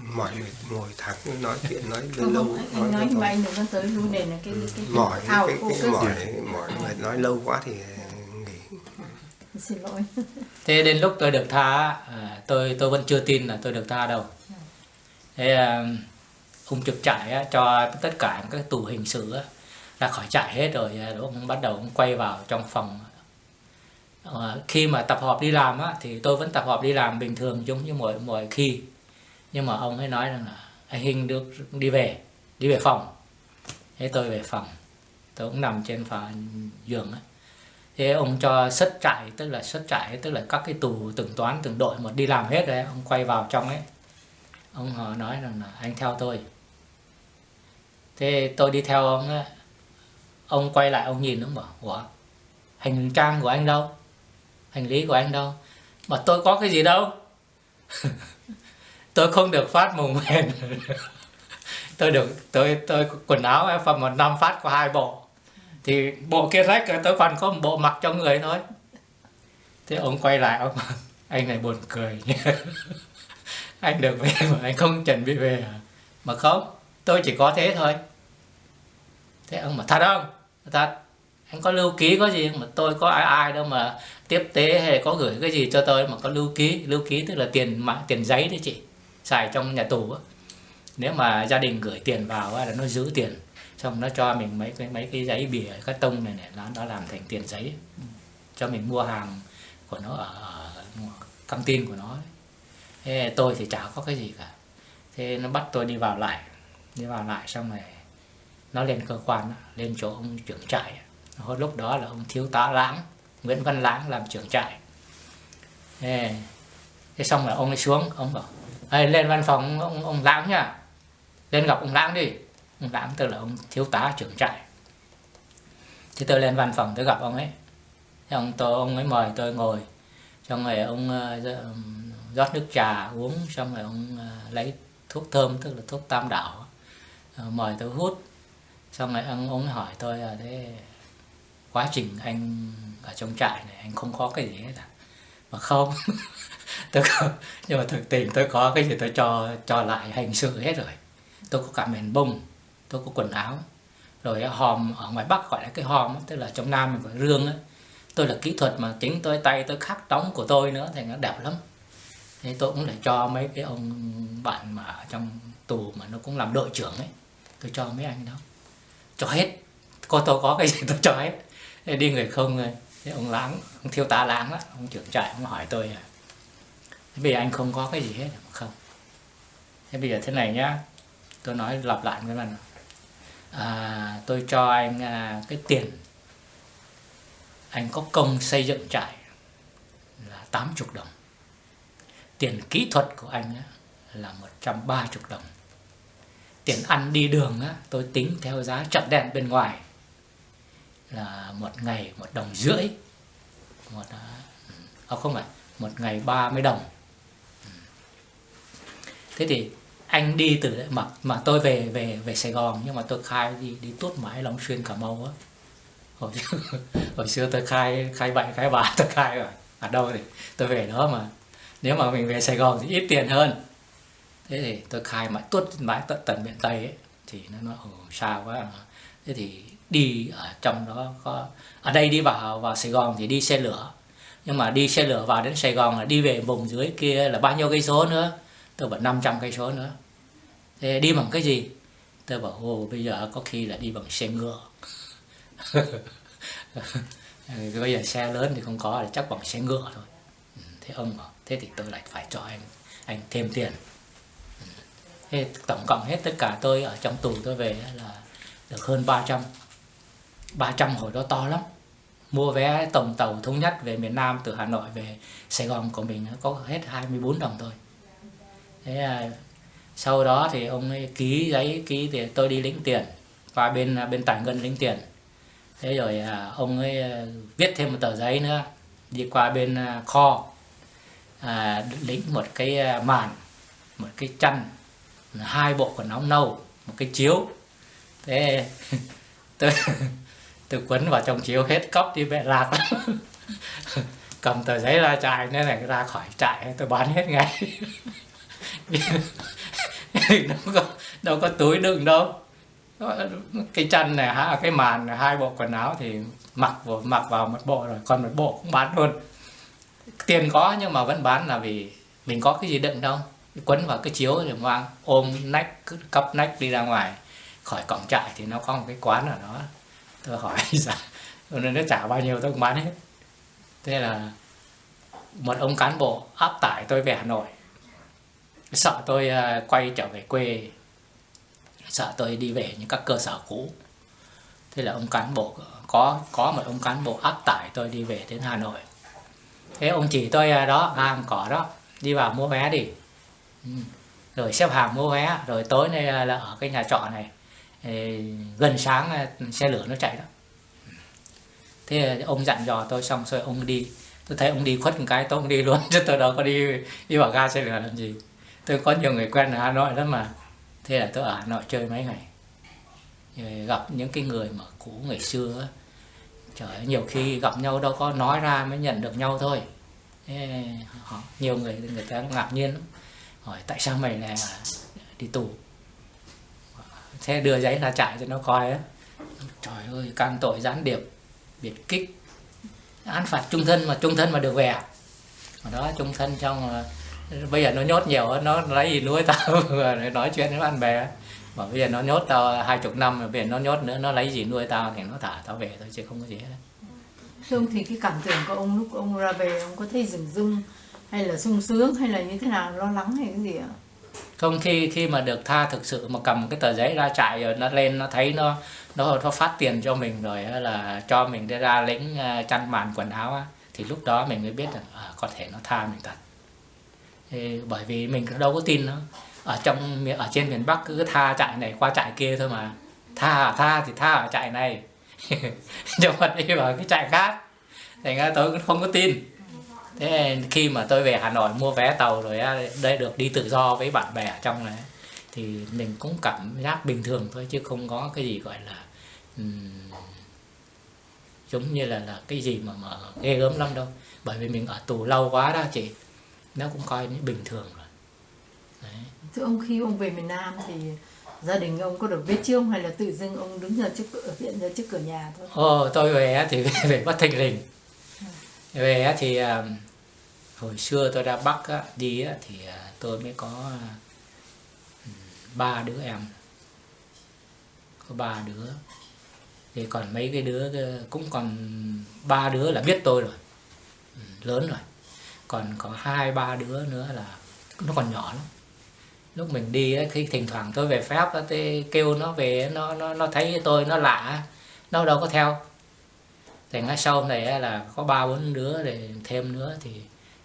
Mỏi mệt ngồi thẳng nói chuyện nói Không, lâu anh nói nhưng mà anh đừng có tới luôn này là cái mỏi ao cái focus. mỏi mệt nói lâu quá thì nghỉ. Xin lỗi. thế đến lúc tôi được tha, tôi vẫn chưa tin là tôi được tha đâu. Thế ông trực trại á, cho tất cả các tù hình sự á, ra khỏi trại hết rồi, ông bắt đầu ông quay vào trong phòng. Khi mà tập họp đi làm á, thì tôi vẫn tập họp đi làm bình thường giống như mọi khi, nhưng mà ông ấy nói rằng là anh Hinh được đi về phòng. Thế tôi về phòng, tôi cũng nằm trên giường á. Thế ông cho xuất trại, tức là các cái tù từng toán từng đội một đi làm hết rồi, ông quay vào trong ấy, ông họ nói rằng là anh theo tôi. Thế tôi đi theo ông ấy. Ông quay lại ông nhìn, ông bảo ủa, hành trang của anh đâu, hành lý của anh đâu? Mà tôi có cái gì đâu. Tôi không được phát mùng mền. tôi quần áo em phần 1 năm phát có 2 bộ, thì bộ kia rách rồi, tôi còn có một bộ mặc trong người thôi. Thế ông quay lại ông bảo, anh này buồn cười nhé. Anh được về mà anh không chuẩn bị về à? Mà không, tôi chỉ có thế thôi. Thế ông bảo thật không? Thật. Anh có lưu ký có gì mà tôi có ai đâu mà tiếp tế hay có gửi cái gì cho tôi mà có lưu ký tức là tiền giấy đấy chị, xài trong nhà tù á. Nếu mà gia đình gửi tiền vào là nó giữ tiền, xong nó cho mình mấy cái giấy bìa cát tông này nó làm thành tiền giấy, cho mình mua hàng của nó ở căng tin của nó ấy. Thế tôi thì chả có cái gì cả. Thế nó bắt tôi đi vào lại xong rồi nó lên cơ quan, lên chỗ ông trưởng trại. Hồi lúc đó là ông thiếu tá Lãng, Nguyễn Văn Lãng làm trưởng trại. Thế xong rồi ông ấy xuống, ông bảo lên văn phòng ông Lãng nha, lên gặp ông Lãng đi. Ông Lãng tức là ông thiếu tá trưởng trại. Thế tôi lên văn phòng tôi gặp ông ấy. Thế ông ấy mời tôi ngồi, xong rồi ông rót nước trà uống, xong rồi ông lấy thuốc thơm tức là thuốc tam đảo, mời tôi hút. Xong rồi ông ấy hỏi tôi là thế quá trình anh ở trong trại này anh không có cái gì hết à? Mà không. Tôi không, nhưng mà thực tình tôi có cái gì tôi cho lại hành sự hết rồi. Tôi có cả mền bông, tôi có quần áo, rồi hòm ở ngoài Bắc gọi là cái hòm, tức là trong Nam mình gọi rương ấy. Tôi là kỹ thuật mà chính tôi tay tôi khắc đóng của tôi nữa thì nó đẹp lắm. Thế tôi cũng để cho mấy cái ông bạn mà ở trong tù mà nó cũng làm đội trưởng ấy, tôi cho mấy anh đó, cho hết. Tôi có cái gì tôi cho hết. Thế đi người không rồi. Thế ông Lãng, ông thiếu tá Lãng á, ông trưởng trại ông hỏi tôi bây giờ anh không có cái gì hết mà không? Thế bây giờ thế này nhá, tôi nói lặp lại với bạn. Tôi cho anh cái tiền anh có công xây dựng trại là 80 đồng. Tiền kỹ thuật của anh là 130 đồng. Tiền ăn đi đường tôi tính theo giá chợ đen bên ngoài là một ngày 1,5 đồng. Không phải, một ngày 30 đồng. Thế thì anh đi từ đấy mà tôi về Sài Gòn, nhưng mà tôi khai đi tuốt mãi Long Xuyên Cà Mau á. Hồi xưa tôi khai bậy khai bạ tôi khai rồi. Ở đâu thì tôi về đó mà. Nếu mà mình về Sài Gòn thì ít tiền hơn. Thế thì tôi khai mãi tuốt mãi tận miền Tây ấy. Thì nó nói sao quá. Thế thì đi ở trong đó có, ở đây đi vào Sài Gòn thì đi xe lửa, nhưng mà đi xe lửa vào đến Sài Gòn là đi về vùng dưới kia là bao nhiêu cây số nữa? Tôi bảo 500 cây số nữa. Thế đi bằng cái gì? Tôi bảo bây giờ có khi là đi bằng xe ngựa. Bây giờ xe lớn thì không có, thì chắc bằng xe ngựa thôi. Thế ông bảo thế thì tôi lại phải cho anh thêm tiền. Thế tổng cộng hết tất cả tôi ở trong tù tôi về là được hơn 300. 300 hồi đó to lắm. Mua vé tổng tàu thống nhất về miền Nam từ Hà Nội về Sài Gòn của mình có hết 24 đồng thôi. Thế sau đó thì ông ấy ký giấy thì tôi đi lĩnh tiền qua bên Tài Ngân lĩnh tiền. Thế rồi ông ấy viết thêm một tờ giấy nữa, đi qua bên kho lĩnh một cái màn, một cái chăn, 2 bộ quần áo nâu, một cái chiếu. Thế tôi quấn vào trong chiếu hết, cóc đi mẹ lạc. cầm tờ giấy ra trại nên là ra khỏi trại tôi bán hết ngay. đâu có túi đựng đâu. Cái chăn này, cái màn này, 2 bộ quần áo thì mặc vào một bộ rồi, còn một bộ cũng bán luôn. Tiền có nhưng mà vẫn bán là vì mình có cái gì đựng đâu, quấn vào cái chiếu rồi mang ôm nách, cứ cắp nách đi ra ngoài khỏi cổng trại. Thì nó có một cái quán ở đó, tôi hỏi giá nên nó trả bao nhiêu tôi cũng bán hết. Thế là một ông cán bộ áp tải tôi về Hà Nội, sợ tôi quay trở về quê, sợ tôi đi về những các cơ sở cũ. Thế là ông cán bộ có một ông cán bộ áp tải tôi đi về đến Hà Nội. Thế ông chỉ tôi đó, hàng cỏ đó, đi vào mua vé đi. Rồi xếp hàng mua vé, rồi tối nay là ở cái nhà trọ này, gần sáng xe lửa nó chạy đó. Thế ông dặn dò tôi xong rồi ông đi. Tôi thấy ông đi khuất một cái tôi cũng đi luôn, chứ tôi đâu có đi vào ga xe lửa làm gì. Tôi có nhiều người quen ở Hà Nội lắm mà. Thế là tôi ở Hà Nội chơi mấy ngày, rồi gặp những cái người mà cũ ngày xưa á. Trời ơi, nhiều khi gặp nhau đâu có nói ra mới nhận được nhau thôi. Thế, nhiều người ta ngạc nhiên lắm, hỏi tại sao mày lại đi tù. Thế đưa giấy ra trại cho nó coi á. Trời ơi, can tội gián điệp, biệt kích, án phạt trung thân mà được về. Ở đó trung thân trong bây giờ nó nhốt nhiều, nó lấy gì nuôi tao. Nói chuyện với bạn bè mà bây giờ nó nhốt tao 20 năm rồi, bây giờ nó nhốt nữa, nó lấy gì nuôi tao thì nó thả tao về thôi chứ không có gì hết. Thưa ông, thì cái cảm tưởng của ông lúc ông ra về, ông có thấy rừng rưng hay là sung sướng hay là như thế nào, lo lắng hay cái gì ạ? Không, khi mà được tha thực sự mà cầm cái tờ giấy ra trại rồi nó lên, nó thấy nó phát tiền cho mình rồi là cho mình đi ra lĩnh chăn màn quần áo á, thì lúc đó mình mới biết là có thể nó tha mình thật. Thì bởi vì mình đâu có tin nó. Ở trên miền Bắc cứ tha trại này qua trại kia thôi mà. Tha thì tha ở trại này. Nhưng mà đi vào cái trại khác. Thành ra tôi cũng không có tin. Thế khi mà tôi về Hà Nội mua vé tàu rồi đây được đi tự do với bạn bè ở trong này, thì mình cũng cảm giác bình thường thôi, chứ không có cái gì gọi là giống như là cái gì mà ghê gớm lắm đâu. Bởi vì mình ở tù lâu quá đó chị, nó cũng coi như bình thường rồi. Đấy. Thưa ông, khi ông về miền Nam thì gia đình ông có được biết trước hay là tự dưng ông đứng ra hiện ra trước cửa nhà thôi? Tôi về thì về bất thình lình. Về thì hồi xưa tôi ra Bắc đi thì tôi mới có 3 đứa em, có 3 đứa. Thì còn mấy cái đứa cũng còn 3 đứa là biết tôi rồi, lớn rồi. Còn có 2-3 đứa nữa là nó còn nhỏ lắm. Lúc mình đi khi thỉnh thoảng tôi về phép tôi kêu nó về, nó thấy tôi nó lạ, nó đâu có theo. Thành ra sau này là có 3-4 đứa để thêm nữa, thì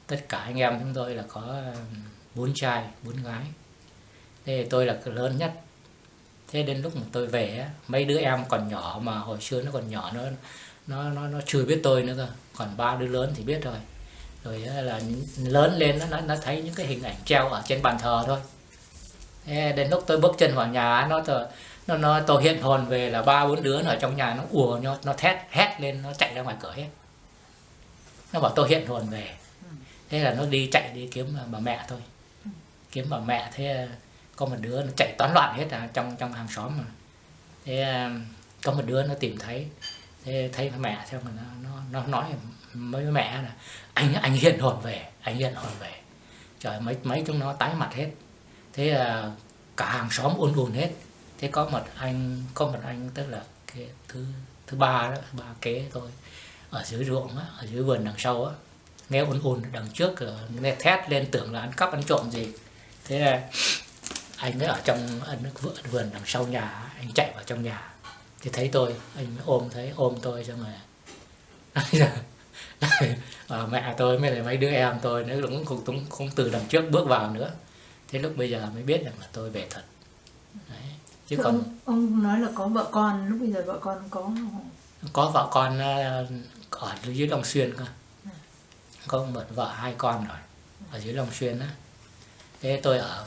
tất cả anh em chúng tôi là có 4 trai 4 gái. Thế tôi là cái lớn nhất. Thế đến lúc mà tôi về mấy đứa em còn nhỏ mà hồi xưa nó còn nhỏ, nó chưa biết tôi nữa cơ. Còn 3 đứa lớn thì biết rồi. Rồi là lớn lên nó thấy những cái hình ảnh treo ở trên bàn thờ thôi. Thế đến lúc tôi bước chân vào nhà tôi hiện hồn về là 3-4 đứa ở trong nhà nó ùa, nó hét lên, nó chạy ra ngoài cửa hết. Nó bảo tôi hiện hồn về. Thế là nó chạy đi kiếm bà mẹ tôi, kiếm bà mẹ. Thế có một đứa nó chạy toán loạn hết trong hàng xóm mà. Thế có một đứa nó tìm thấy, thế thấy mẹ, xong rồi nó nói với mẹ là anh hiện hồn về, anh hiện hồn về. Trời, mấy chúng nó tái mặt hết. Thế cả hàng xóm ùn hết. Thế có một anh tức là cái thứ ba đó, ba kế tôi, ở dưới ruộng ở dưới vườn đằng sau nghe ùn đằng trước, nghe thét lên tưởng là ăn cắp ăn trộm gì. Thế anh ấy ở trong vườn đằng sau nhà, anh chạy vào trong nhà thì thấy tôi, anh ôm tôi xong rồi mẹ tôi mới là mấy đứa em tôi nó cũng không từ đằng trước bước vào nữa. Thế lúc bây giờ mới biết rằng là tôi về thật. Đấy. Chứ Thưa còn ông nói là có vợ con, lúc bây giờ vợ con có vợ con ở dưới Long Xuyên cơ, có một vợ 2 con rồi ở dưới Long Xuyên á. Thế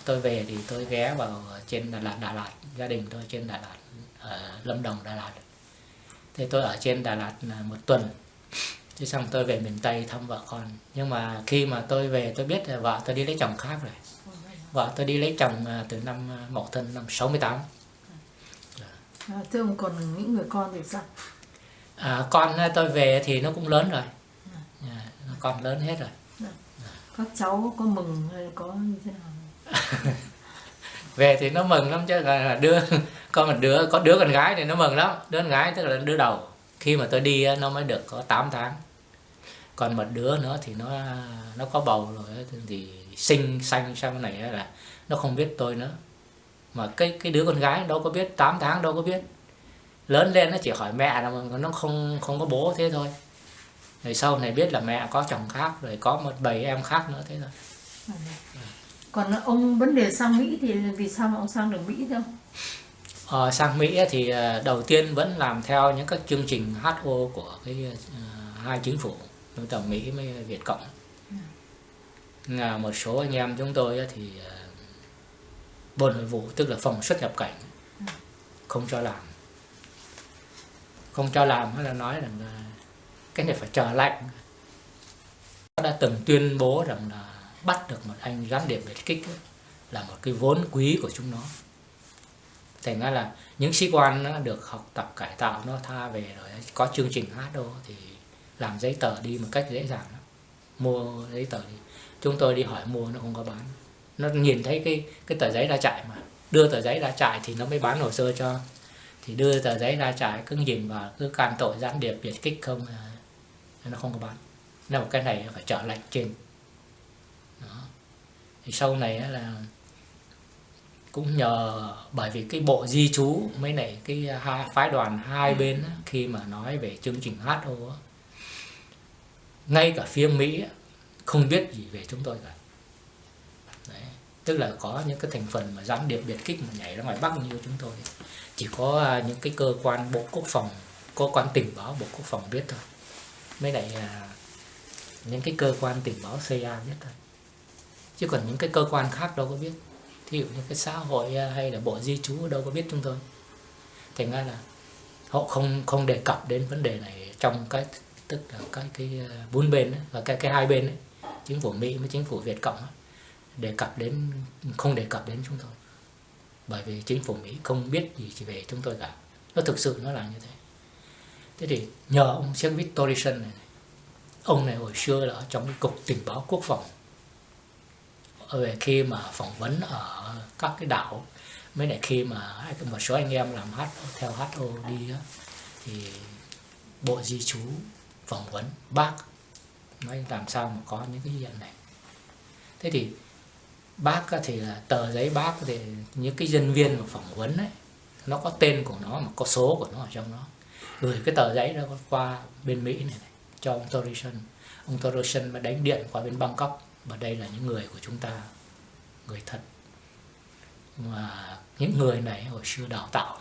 tôi về thì tôi ghé vào trên Đà Lạt, gia đình tôi trên Đà Lạt, ở Lâm Đồng, Đà Lạt. Thế tôi ở trên Đà Lạt 1 tuần. Thế xong tôi về miền Tây thăm vợ con. Nhưng mà khi mà tôi về tôi biết là vợ tôi đi lấy chồng khác rồi. Vợ tôi đi lấy chồng từ năm Mậu Thân năm 68. Thưa ông, còn những người con thì sao? Con tôi về thì nó cũng lớn rồi. Con lớn hết rồi. Các cháu có mừng hay có như thế nào? Về thì nó mừng lắm chứ là có đứa con gái thì nó mừng lắm. Đứa con gái tức là đứa đầu. Khi mà tôi đi nó mới được có 8 tháng. Còn một đứa nữa thì nó có bầu rồi thì sinh sanh sau này là nó không biết tôi nữa. Mà cái đứa con gái đâu có biết, 8 tháng đâu có biết. Lớn lên nó chỉ hỏi mẹ là mà nó không có bố thế thôi. Rồi sau này biết là mẹ có chồng khác, rồi có một bầy em khác nữa thế thôi. Còn ông vấn đề sang Mỹ thì vì sao mà ông sang được Mỹ đâu? Sang Mỹ thì đầu tiên vẫn làm theo những các chương trình HO của hai chính phủ, tức là Mỹ với Việt Cộng. Một số anh em chúng tôi thì Bộ Nội vụ, tức là phòng xuất nhập cảnh, không cho làm. Không cho làm hay là nói rằng là cái này phải chờ lệnh. Nó đã từng tuyên bố rằng là bắt được một anh gián điệp biệt kích là một cái vốn quý của chúng nó. Thành ra là những sĩ quan nó được học tập cải tạo, nó tha về rồi có chương trình HO thì làm giấy tờ đi một cách dễ dàng lắm. Mua giấy tờ đi, chúng tôi đi hỏi mua nó không có bán. Nó nhìn thấy cái tờ giấy ra trại mà đưa tờ giấy ra trại thì nó mới bán hồ sơ cho. Thì đưa tờ giấy ra trại cứ nhìn vào cứ can tội gián điệp biệt kích không, nó không có bán. Nên một cái này phải trở lệnh trên. Đó. Thì sau này là cũng nhờ bởi vì cái bộ di trú mấy này cái phái đoàn hai bên khi mà nói về chương trình HO, ngay cả phía Mỹ không biết gì về chúng tôi cả. Đấy. Tức là có những cái thành phần mà gián điệp biệt kích mà nhảy ra ngoài Bắc như chúng tôi, chỉ có những cái cơ quan Bộ Quốc phòng, cơ quan tình báo Bộ Quốc phòng biết thôi. Mấy này những cái cơ quan tình báo CIA biết thôi. Chứ còn những cái cơ quan khác đâu có biết. Thí dụ như cái xã hội hay là Bộ Di trú đâu có biết chúng tôi. Thành ra là họ không đề cập đến vấn đề này trong cái, tức là cái bốn bên ấy, và cái hai bên ấy, chính phủ Mỹ với chính phủ Việt Cộng ấy, không đề cập đến chúng tôi. Bởi vì chính phủ Mỹ không biết gì chỉ về chúng tôi cả. Nó thực sự nó là như thế. Thế thì nhờ ông Sir Torrison này, ông này hồi xưa là ở trong cái cục tình báo quốc phòng, về khi mà phỏng vấn ở các cái đảo, mới lại khi mà một số anh em làm theo HO đi đó, thì Bộ Di trú phỏng vấn bác nói làm sao mà có những cái hiện này. Thế thì bác thì là tờ giấy bác thì những cái nhân viên mà phỏng vấn ấy, nó có tên của nó mà có số của nó ở trong đó, gửi cái tờ giấy đó qua bên Mỹ này cho ông Torrison. Ông Torrison mới đánh điện qua bên Bangkok, và đây là những người của chúng ta, người thật. Mà những người này hồi xưa đào tạo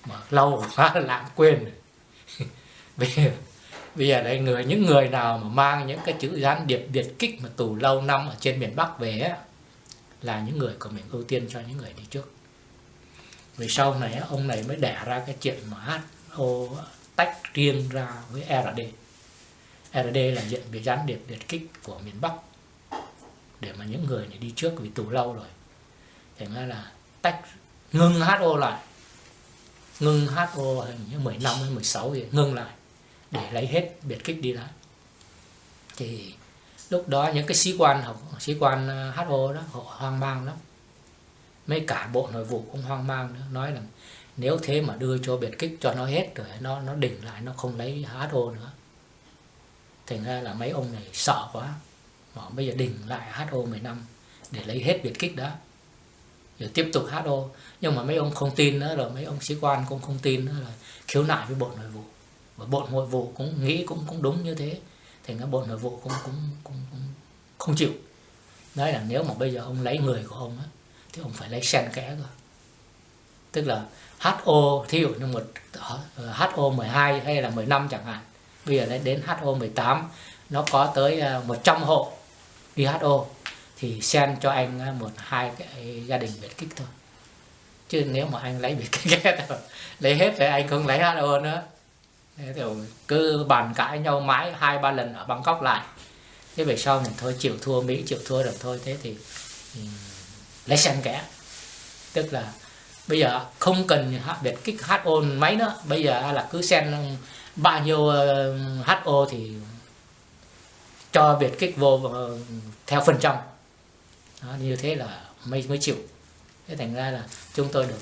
mà lâu quá lãng quên. Bây giờ đây những người nào mà mang những cái chữ gián điệp biệt kích mà tù lâu năm ở trên miền Bắc về á, là những người của mình ưu tiên cho những người đi trước. Vì sau này ông này mới đẻ ra cái chuyện mà HO tách riêng ra với RD. RD là diện bị gián điệp biệt kích của miền Bắc, để mà những người này đi trước vì tù lâu rồi. Thành ra là ngưng HO lại, ngưng HO hình như 15 hay 16 gì, ngưng lại để lấy hết biệt kích đi lại. Thì lúc đó những cái sĩ quan HO đó họ hoang mang lắm. Mấy cả Bộ Nội vụ cũng hoang mang nữa, nói là nếu thế mà đưa cho biệt kích cho nó hết rồi nó đỉnh lại, nó không lấy HO nữa. Thành ra là mấy ông này sợ quá, mà bây giờ đỉnh lại HO 10 năm để lấy hết biệt kích đó, rồi tiếp tục HO. Nhưng mà mấy ông không tin nữa rồi, mấy ông sĩ quan cũng không tin nữa rồi, khiếu nại với Bộ Nội vụ. Và Bộ Nội vụ cũng nghĩ cũng đúng như thế. Thành ra Bộ Nội vụ cũng không chịu. Nói là nếu mà bây giờ ông lấy người của ông á, thì ông phải lấy xen kẽ rồi. Tức là HO, thí dụ như một HO 12 hay là 15 chẳng hạn, bây giờ đến HO 18 nó có tới 100 hộ đi HO, thì xen cho anh 1-2 cái gia đình biệt kích thôi. Chứ nếu mà anh lấy biệt kích hết rồi, lấy hết rồi anh không lấy HO nữa. Thế thì cứ bàn cãi nhau mãi 2-3 lần ở Bangkok lại. Thế về sau mình thôi chịu thua Mỹ, chịu thua được thôi. Thế thì lấy xen kẽ, tức là bây giờ không cần biệt kích HO mấy nữa, bây giờ là cứ xen bao nhiêu HO thì cho biệt kích vô theo phần trăm. Đó, như thế là mới chịu. Thế thành ra là chúng tôi được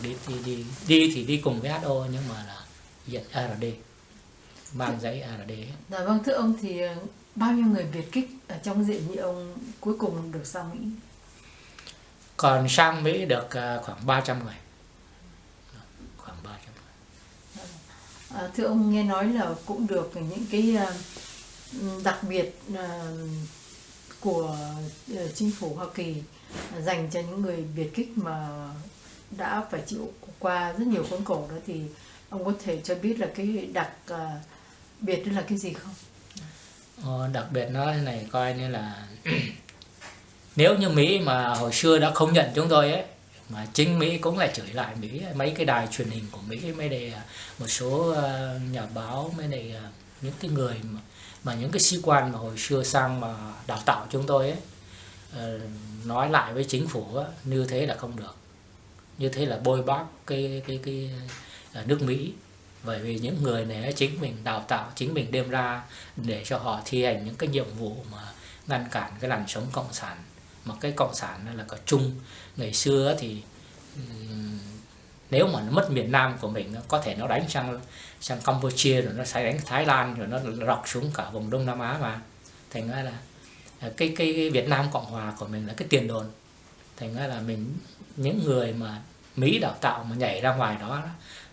đi thì đi cùng với HO, nhưng mà là diện ARD, mang giấy ARD. Dạ vâng, thưa ông thì bao nhiêu người biệt kích ở trong diện như ông cuối cùng được sang Mỹ? Còn sang Mỹ được khoảng 300 người. Khoảng 300 người. Thưa ông, nghe nói là cũng được những cái đặc biệt của chính phủ Hoa Kỳ dành cho những người biệt kích mà đã phải chịu qua rất nhiều khốn khổ đó, thì ông có thể cho biết là cái đặc biệt đó là cái gì không? Đặc biệt nó thế này, coi như là nếu như Mỹ mà hồi xưa đã không nhận chúng tôi ấy, mà chính Mỹ cũng lại chửi lại Mỹ, mấy cái đài truyền hình của Mỹ, mấy đây một số nhà báo, mấy đây những cái người mà những cái sĩ quan mà hồi xưa sang mà đào tạo chúng tôi ấy, nói lại với chính phủ ấy, như thế là không được, như thế là bôi bác cái nước Mỹ. Bởi vì những người này chính mình đào tạo, chính mình đem ra để cho họ thi hành những cái nhiệm vụ mà ngăn cản cái làn sóng cộng sản. Mà cái cộng sản là có chung. Ngày xưa thì nếu mà nó mất miền Nam của mình, có thể nó đánh sang Campuchia, rồi nó sẽ đánh Thái Lan, rồi nó rọc xuống cả vùng Đông Nam Á mà. Thành ra là cái Việt Nam Cộng Hòa của mình là cái tiền đồn. Thành ra là mình, những người mà Mỹ đào tạo mà nhảy ra ngoài đó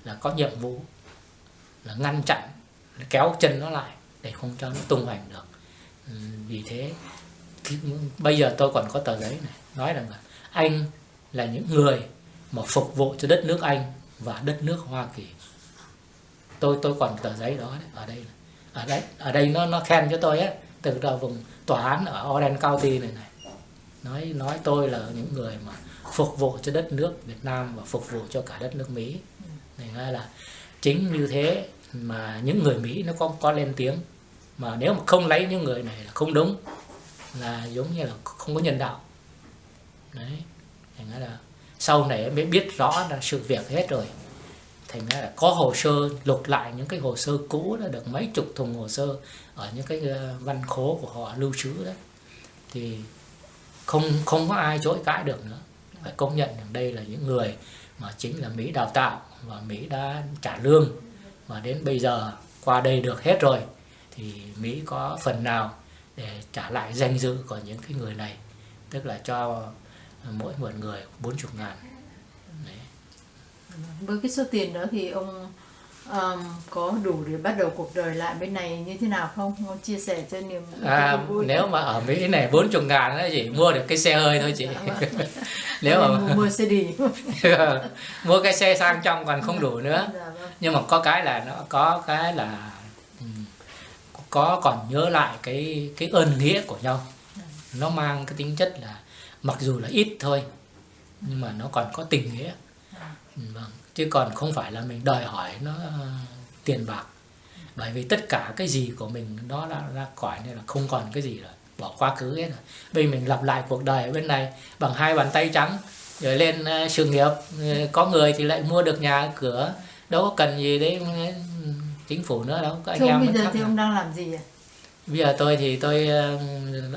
là có nhiệm vụ là ngăn chặn, kéo chân nó lại để không cho nó tung hoành được. Vì thế bây giờ tôi còn có tờ giấy này nói rằng là anh là những người mà phục vụ cho đất nước Anh và đất nước Hoa Kỳ. Tôi còn tờ giấy đó đấy, ở đây nó khen cho tôi á, từ đầu vùng tòa án ở Orange County này nói tôi là những người mà phục vụ cho đất nước Việt Nam và phục vụ cho cả đất nước Mỹ. Thành ra là chính như thế mà những người Mỹ nó có lên tiếng, mà nếu mà không lấy những người này là không đúng, là giống như là không có nhân đạo đấy. Thành ra là sau này mới biết rõ là sự việc hết rồi. Thành ra là có hồ sơ, lục lại những cái hồ sơ cũ đó, được mấy chục thùng hồ sơ ở những cái văn khố của họ lưu trữ đấy, thì không có ai chối cãi được nữa. Phải công nhận rằng đây là những người mà chính là Mỹ đào tạo và Mỹ đã trả lương, và đến bây giờ qua đây được hết rồi, thì Mỹ có phần nào để trả lại danh dự của những cái người này, tức là cho mỗi một người 40.000. Với cái số tiền đó thì ông có đủ để bắt đầu cuộc đời lại bên này như thế nào không? Ông chia sẻ cho niềm vui. Nếu mà ở Mỹ này 40.000 nó chỉ mua được cái xe hơi thôi chị. Nếu mà mua xe đi mua cái xe sang trọng còn không đủ nữa. Nhưng mà có cái là có còn nhớ lại cái ơn nghĩa của nhau. Nó mang cái tính chất là mặc dù là ít thôi, nhưng mà nó còn có tình nghĩa. Vâng. Chứ còn không phải là mình đòi hỏi nó tiền bạc. Bởi vì tất cả cái gì của mình đó là khỏi, nên là không còn cái gì rồi, bỏ quá khứ hết rồi. Bây giờ mình lặp lại cuộc đời ở bên này bằng 2 bàn tay trắng, rồi lên sự nghiệp, có người thì lại mua được nhà cửa, đâu có cần gì đấy chính phủ nữa đâu. Các anh em bây giờ thì ông đang làm gì ạ? Bây giờ tôi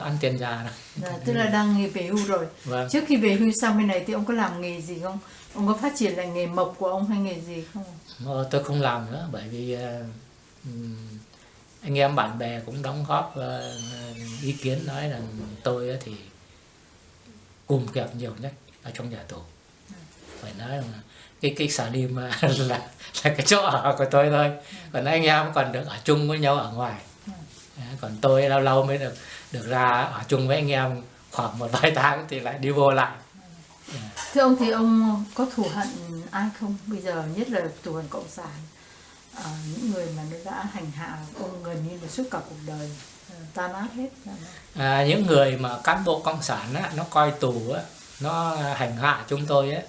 ăn tiền già rồi. Tức là đang về hưu rồi. Vâng. Trước khi về hưu sang bên này thì ông có làm nghề gì không? Ông có phát triển lại nghề mộc của ông hay nghề gì không? Tôi không làm nữa, bởi vì anh em bạn bè cũng đóng góp ý kiến nói rằng tôi thì cùng kẹp nhiều nhất ở trong nhà tù. Phải nói rằng cái xà lim là cái chỗ ở của tôi thôi. Còn anh em còn được ở chung với nhau ở ngoài. Còn tôi lâu lâu mới được ra ở chung với anh em khoảng 1-2 tháng thì lại đi vô lại. Thưa ông thì ông có thù hận ai không? Bây giờ nhất là thù hận cộng sản, những người mà nó đã hành hạ ông gần như là suốt cả cuộc đời, tan nát hết. Những người mà cán bộ cộng sản á, nó coi tù á, nó hành hạ chúng tôi á,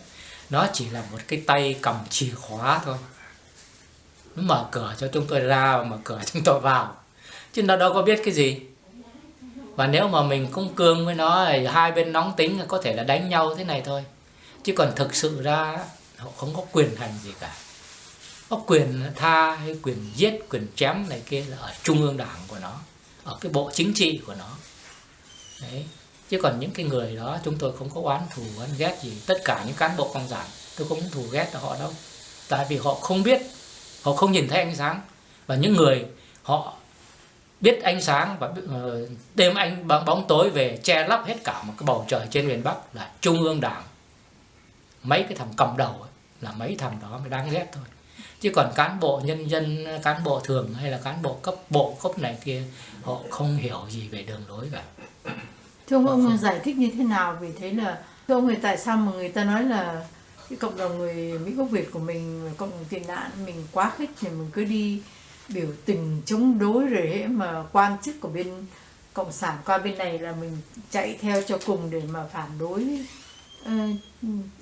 nó chỉ là một cái tay cầm chìa khóa thôi. nó mở cửa cho chúng tôi ra và mở cửa chúng tôi vào, chứ nó đâu có biết cái gì. Và nếu mà mình cũng cương với nó, hai bên nóng tính có thể là đánh nhau thế này thôi, chứ còn thực sự ra họ không có quyền hành gì cả. Có quyền tha hay quyền giết, quyền chém này kia là ở trung ương đảng của nó, ở cái bộ chính trị của nó. Đấy. Chứ còn những cái người đó chúng tôi không có oán thù oán ghét gì. Tất cả những cán bộ cộng sản tôi không thù ghét họ đâu. Tại vì họ không biết, họ không nhìn thấy ánh sáng. Và những người họ biết ánh sáng và đêm anh bóng tối về che lấp hết cả một cái bầu trời trên miền Bắc là trung ương đảng. Mấy cái thằng cầm đầu ấy, là mấy thằng đó mới đáng ghét thôi. Chứ còn cán bộ nhân dân, cán bộ thường hay là cán bộ cấp bộ cấp này kia, họ không hiểu gì về đường lối cả. Thưa ông giải thích như thế nào? Vì thế là thưa ông, tại sao mà người ta nói là cái cộng đồng người Mỹ gốc Việt của mình, cộng đồng tị nạn mình quá khích thì mình cứ đi biểu tình chống đối, rồi hệ mà quan chức của bên cộng sản qua bên này là mình chạy theo cho cùng để mà phản đối.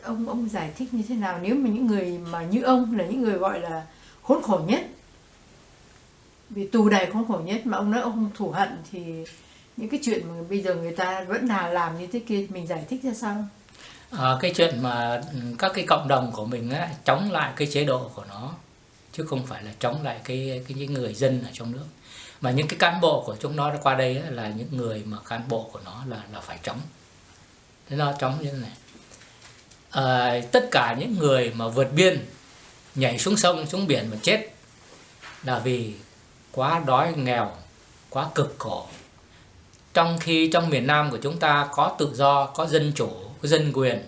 Ông giải thích như thế nào nếu mà những người mà như ông là những người gọi là khốn khổ nhất, bị tù đầy khốn khổ nhất, mà ông nói ông không thù hận, thì những cái chuyện mà bây giờ người ta vẫn là làm như thế kia, mình giải thích ra sao? Cái chuyện mà các cái cộng đồng của mình á, chống lại cái chế độ của nó, chứ không phải là chống lại những người dân ở trong nước. Mà những cái cán bộ của chúng nó qua đây á, là những người mà cán bộ của nó là phải chống. Thế nó chống như thế này. Tất cả những người mà vượt biên, nhảy xuống sông, xuống biển mà chết là vì quá đói nghèo, quá cực khổ. Trong khi trong miền Nam của chúng ta có tự do, có dân chủ, có dân quyền,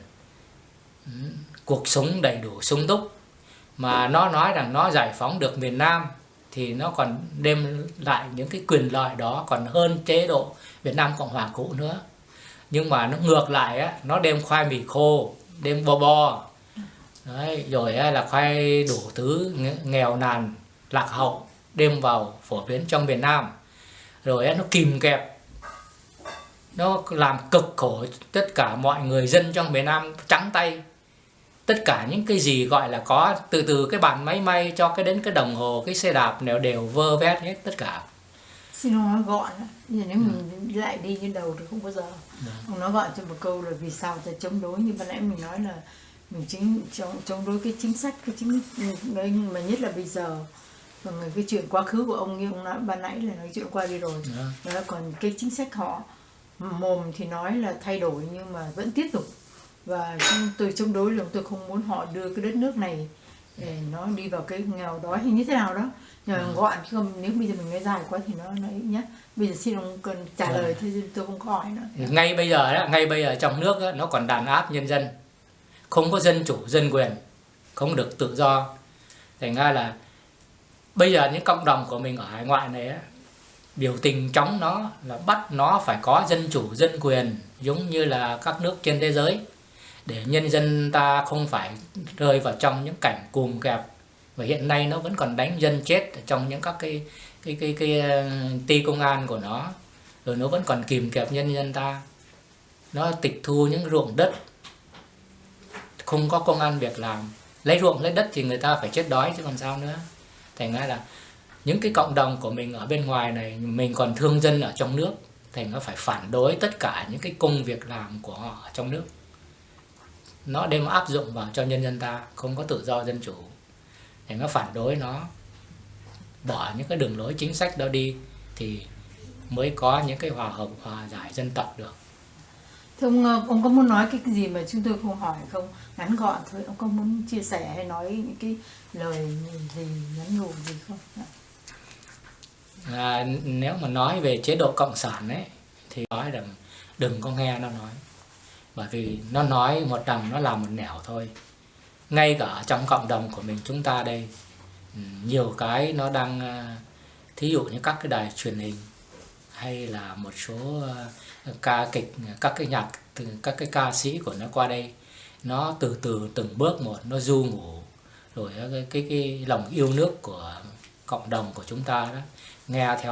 cuộc sống đầy đủ sung túc, mà nó nói rằng nó giải phóng được miền Nam thì nó còn đem lại những cái quyền lợi đó còn hơn chế độ Việt Nam Cộng Hòa cũ nữa. Nhưng mà nó ngược lại á, nó đem khoai mì khô, đem bo. Đấy, rồi là khoai đủ thứ nghèo nàn, lạc hậu đem vào phổ biến trong miền Nam. Rồi nó kìm kẹp, nó làm cực khổ tất cả mọi người dân trong miền Nam, trắng tay. Tất cả những cái gì gọi là có, từ cái bàn máy may cho cái đến cái đồng hồ, cái xe đạp đều vơ vét hết tất cả. Xin ông nói gọn, nếu mình lại đi như đầu thì không bao giờ. Ông nói gọn cho một câu là vì sao ta chống đối, như ban nãy mình nói là mình chống đối cái chính sách, cái chính đấy, mà nhất là bây giờ. Còn cái chuyện quá khứ của ông như ông nói ban nãy là nói chuyện qua đi rồi. Đó, còn cái chính sách họ mồm thì nói là thay đổi nhưng mà vẫn tiếp tục. Và tôi chống đối là tôi không muốn họ đưa cái đất nước này để nó đi vào cái nghèo đói hay như thế nào đó. Nhưng gọn, chứ không nếu bây giờ mình nói dài quá thì nó nói nhé. Bây giờ xin ông cần trả lời thì tôi không có hỏi nữa. Ngay bây giờ trong nước đó, nó còn đàn áp nhân dân, không có dân chủ dân quyền, không được tự do. Thành ra là bây giờ những cộng đồng của mình ở hải ngoại này á, biểu tình chống nó là bắt nó phải có dân chủ dân quyền giống như là các nước trên thế giới, để nhân dân ta không phải rơi vào trong những cảnh cùm kẹp. Và hiện nay nó vẫn còn đánh dân chết ở trong những các cái ty công an của nó, rồi nó vẫn còn kìm kẹp nhân dân ta, nó tịch thu những ruộng đất, không có công ăn việc làm, lấy ruộng lấy đất thì người ta phải chết đói chứ còn sao nữa. Thành ra là những cái cộng đồng của mình ở bên ngoài này, mình còn thương dân ở trong nước, thành nó phải phản đối tất cả những cái công việc làm của họ ở trong nước. Nó đem áp dụng vào cho nhân dân ta, không có tự do dân chủ. Thì nó phản đối nó, bỏ những cái đường lối chính sách đó đi thì mới có những cái hòa hợp, hòa giải dân tộc được. Thưa ông có muốn nói cái gì mà chúng tôi không hỏi không? Ngắn gọn thôi, ông có muốn chia sẻ hay nói những cái lời gì nhắn nhủ gì không? Nếu mà nói về chế độ cộng sản ấy thì nói rằng đừng có nghe nó nói, bởi vì nó nói một đằng nó làm một nẻo thôi. Ngay cả ở trong cộng đồng của mình chúng ta đây, nhiều cái nó đang, thí dụ như các cái đài truyền hình hay là một số ca kịch, các cái ca sĩ của nó qua đây, nó từ từ từng bước một nó du ngủ, rồi cái lòng yêu nước của cộng đồng của chúng ta đó nghe theo